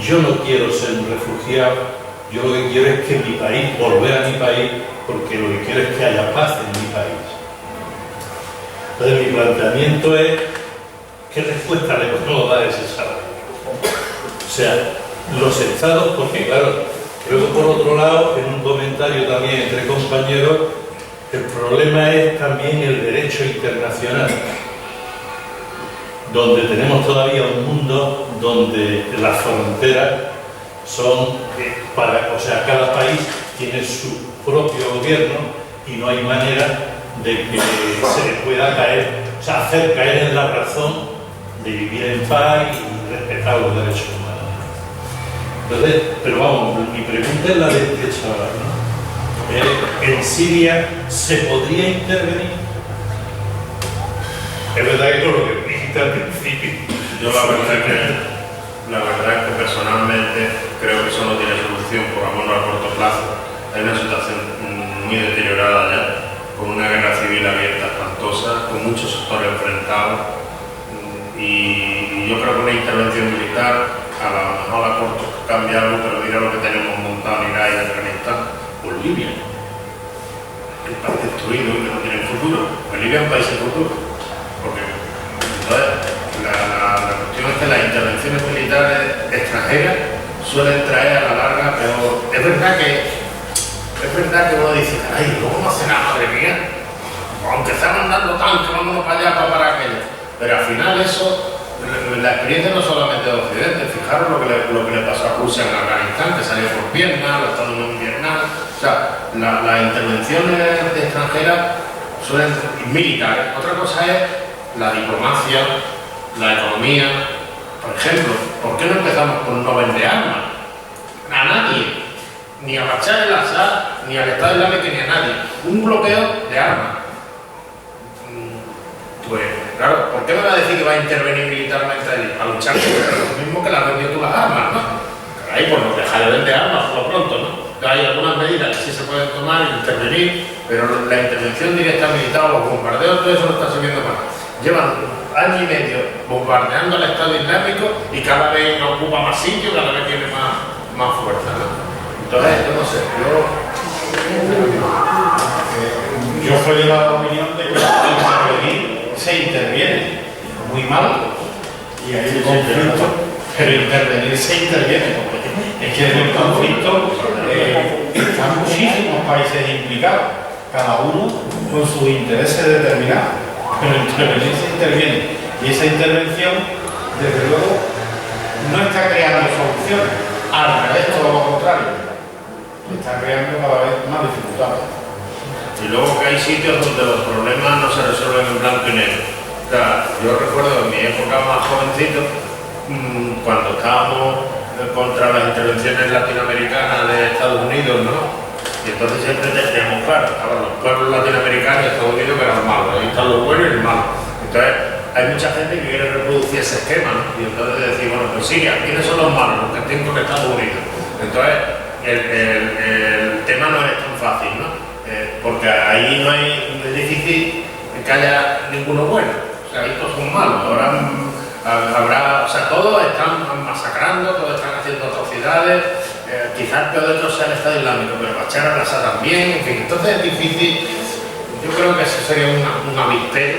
yo no quiero ser un refugiado, yo lo que quiero es que mi país, volver a mi país, porque lo que quiero es que haya paz en mi país. Entonces mi planteamiento es, ¿qué respuesta le podemos dar a ese salario? O sea, los estados, porque claro, luego por otro lado, en un comentario también entre compañeros, el problema es también el derecho internacional, donde tenemos todavía un mundo donde las fronteras son o sea, cada país tiene su propio gobierno y no hay manera de que se le pueda caer, o sea, hacer caer en la razón de vivir en paz y respetar los derechos humanos. Entonces, pero vamos, mi pregunta es la de este chaval, ¿no? ¿En Siria se podría intervenir? Es verdad que con lo que dijiste al principio. Yo la verdad es que personalmente creo que eso no tiene solución, por lo menos a corto plazo. Hay una situación muy deteriorada ya, con una guerra civil abierta, espantosa, con muchos sectores enfrentados, y yo creo que una intervención militar a lo mejor a corto cambia algo, pero mira lo que tenemos montado en Irak y en Afganistán, o Libia, el país destruido y que no tiene futuro. Pues Libia es un país sin futuro, porque entonces la cuestión es que las intervenciones militares extranjeras suelen traer a la larga, pero es verdad que uno dice, ay, ¿cómo no hace nada, madre mía? Aunque están mandando tanto, vámonos para allá, para aquello. Pero al final eso, la experiencia no solamente de Occidente, fijaros lo que le pasó a Rusia en Afganistán, que salió por Vietnam, los Estados Unidos en Vietnam. O sea, las intervenciones extranjeras suelen ser militares. Otra cosa es la diplomacia, la economía. Por ejemplo, ¿por qué no empezamos con no vender armas? A nadie. Ni a Bashar el-Assad, ni al Estado Islámico, ni a nadie. Un bloqueo de armas. Pues, claro, ¿por qué me va a decir que va a intervenir militarmente allí? A luchar contra lo mismo que las vendió tú las armas, ¿no? Ahí, pues nos deja de vender armas por lo pronto, ¿no? Hay algunas medidas que sí se pueden tomar, intervenir, pero la intervención directa militar, los bombardeos, todo eso no está sirviendo más. Llevan año y medio bombardeando al Estado Islámico y cada vez ocupa más sitio, cada vez tiene más fuerza, ¿no? Entonces, yo no sé, yo soy de la opinión de que intervenir se interviene, muy mal, y hay un conflicto, pero intervenir se interviene, porque es que en el conflicto están muchísimos países implicados, cada uno con sus intereses determinados, pero intervenir se interviene, y esa intervención, desde luego, no está creando soluciones, al revés, todo lo contrario, está creando cada vez más dificultades. Y luego que hay sitios donde los problemas no se resuelven en blanco y negro. O sea, yo recuerdo en mi época más jovencito, cuando estábamos contra las intervenciones latinoamericanas de Estados Unidos, ¿no? Y entonces siempre teníamos claro, estaban los pueblos latinoamericanos y Estados Unidos que eran malos, ahí están los buenos y los malos. Entonces, hay mucha gente que quiere reproducir ese esquema, ¿no? Y entonces decir, bueno, pues Siria, ¿quiénes son los malos? Los que estén con Estados Unidos. Entonces, el tema no es tan fácil, ¿no? Porque ahí no es difícil que haya ninguno bueno, o sea, ahí todos son malos, habrá, o sea, todos están masacrando, todos están haciendo atrocidades, quizás peor de otros sea el Estado Islámico, pero Bashar al-Assad también, en fin, entonces es difícil, yo creo que eso sería un avispero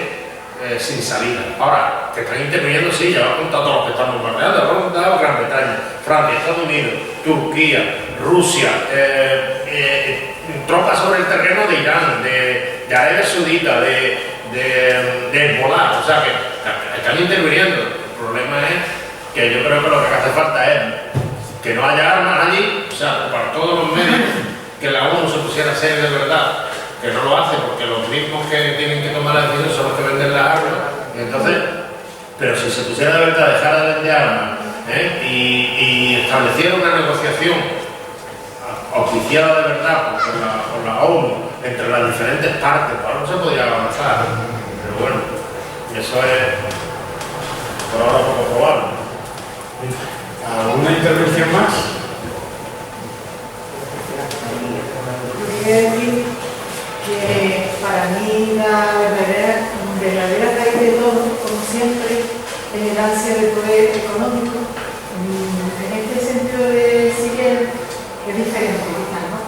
sin salida. Ahora, que están interviniendo, sí, ya lo han contado todos los que están bombardeando, lo han contado Gran Bretaña, Francia, Estados Unidos, Turquía, Rusia, tropas sobre el terreno de Irán, de Arabia Saudita, de Hezbollah, o sea que están interviniendo. El problema es que yo creo que lo que hace falta es que no haya armas allí, o sea, para todos los medios, que la ONU se pusiera seria de verdad, que no lo hace porque los mismos que tienen que tomar la decisión son los que venden las armas, y entonces, pero si se pusiera de verdad, dejar de vender armas, y estableciera una negociación oficiada de verdad por la ONU entre las diferentes partes, pues no se podría avanzar, pero bueno, eso es por ahora poco probable. ¿Alguna intervención más? Quería decir que para mí la verdadera raíz de todo, como siempre, es el el ansia de poder económico. En este sentido de Siria es diferente, quizás, ¿no?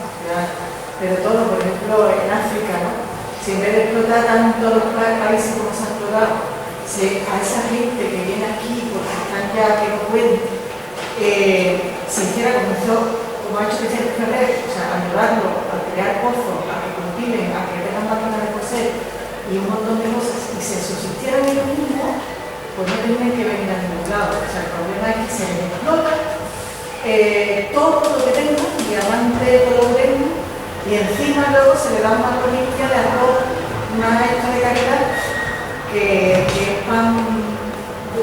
Pero todo, por ejemplo, en África, ¿no? Si en vez de explotar tanto los países como se han explotado, a esa gente que viene aquí porque están ya que no pueden, se hiciera como ha hecho Vicente Ferrer, o sea, ayudarlo a crear pozos, a que cultiven, a que tengan máquinas de coser y un montón de cosas, y se subsistieran ellos mismos, pues no tendrían que venir a ningún lado. O sea, el problema es que se les explota todo lo que tengan, diamante, todo lo que tengan, y encima luego se le da una colilla de arroz, una extra de calidad, que es pan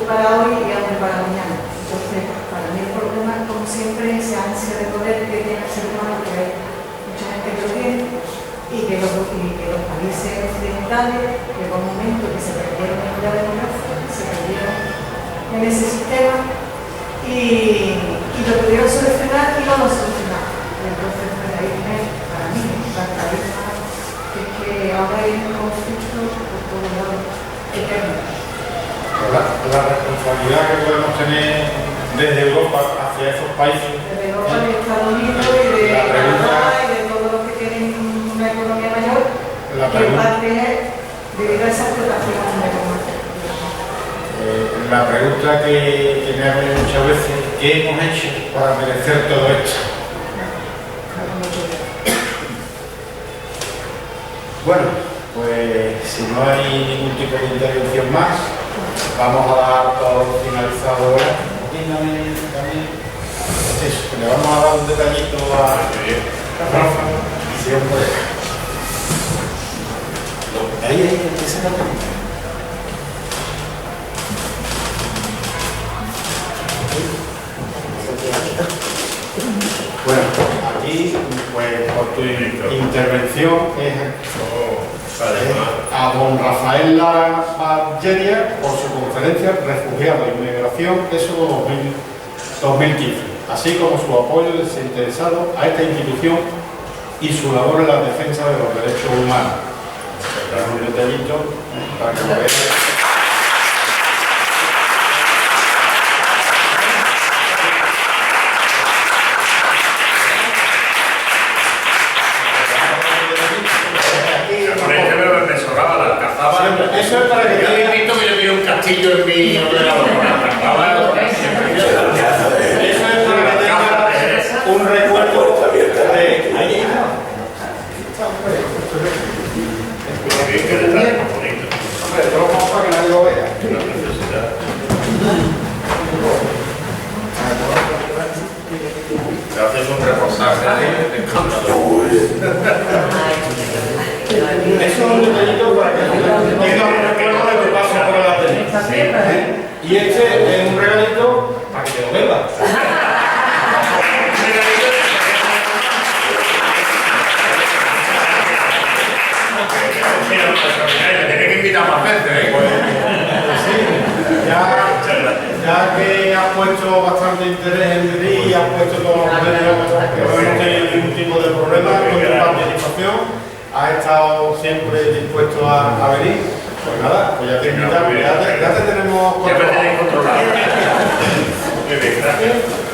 para hoy y hambre para mañana. Entonces, para mí el problema es, como siempre, esa ansia de poder que tiene el ser humano, que hay mucha gente que lo tiene, y que los países occidentales, llegó un momento que se perdieron en la democracia, se perdieron en ese sistema, y lo pudieron solucionar y no lo solucionaron. Entonces, ahí viene, para mí, la cabeza, es que ahora hay un conflicto por todos lados eterno. La responsabilidad que podemos tener desde Europa hacia esos países. Desde Europa, de Estados Unidos y de Canadá y de todos los que tienen una economía mayor, que parte debido a esa explotación de comercio. La pregunta que me hago muchas veces, ¿qué hemos hecho para merecer todo esto? Bueno, pues si no hay ningún tipo de intervención más, vamos a dar por finalizado ahora. Eso, le vamos a dar un detallito a Rafa. Sí, hombre. Ahí, empieza la pregunta. Bueno, aquí, pues, por tu intervención es a don Rafael Lara Balleria por su conferencia Refugiados y Migración, eso 2015, así como su apoyo desinteresado a esta institución y su labor en la defensa de los derechos humanos. Un detallito para que lo vean. Eso es para que yo he visto que yo quiero un castillo en mi ordenador. Eso es para que tengas un recuerdo de ahí. Hombre, todo como para que nadie lo vea. Se hace un reportaje de escándalo. Eso es un detallito para que tengas un recuerdo de tu paso por la tele. Y este es un regalito para que te lo bebas. Tienes que invitar más veces, ¿eh? Ya que has puesto bastante interés en venir y has puesto todos los medios, que no hemos tenido ningún tipo de problema con tu participación, has estado siempre dispuesto a venir, pues nada, pues ya te invitamos, ya te tenemos controlado. Muy bien, gracias.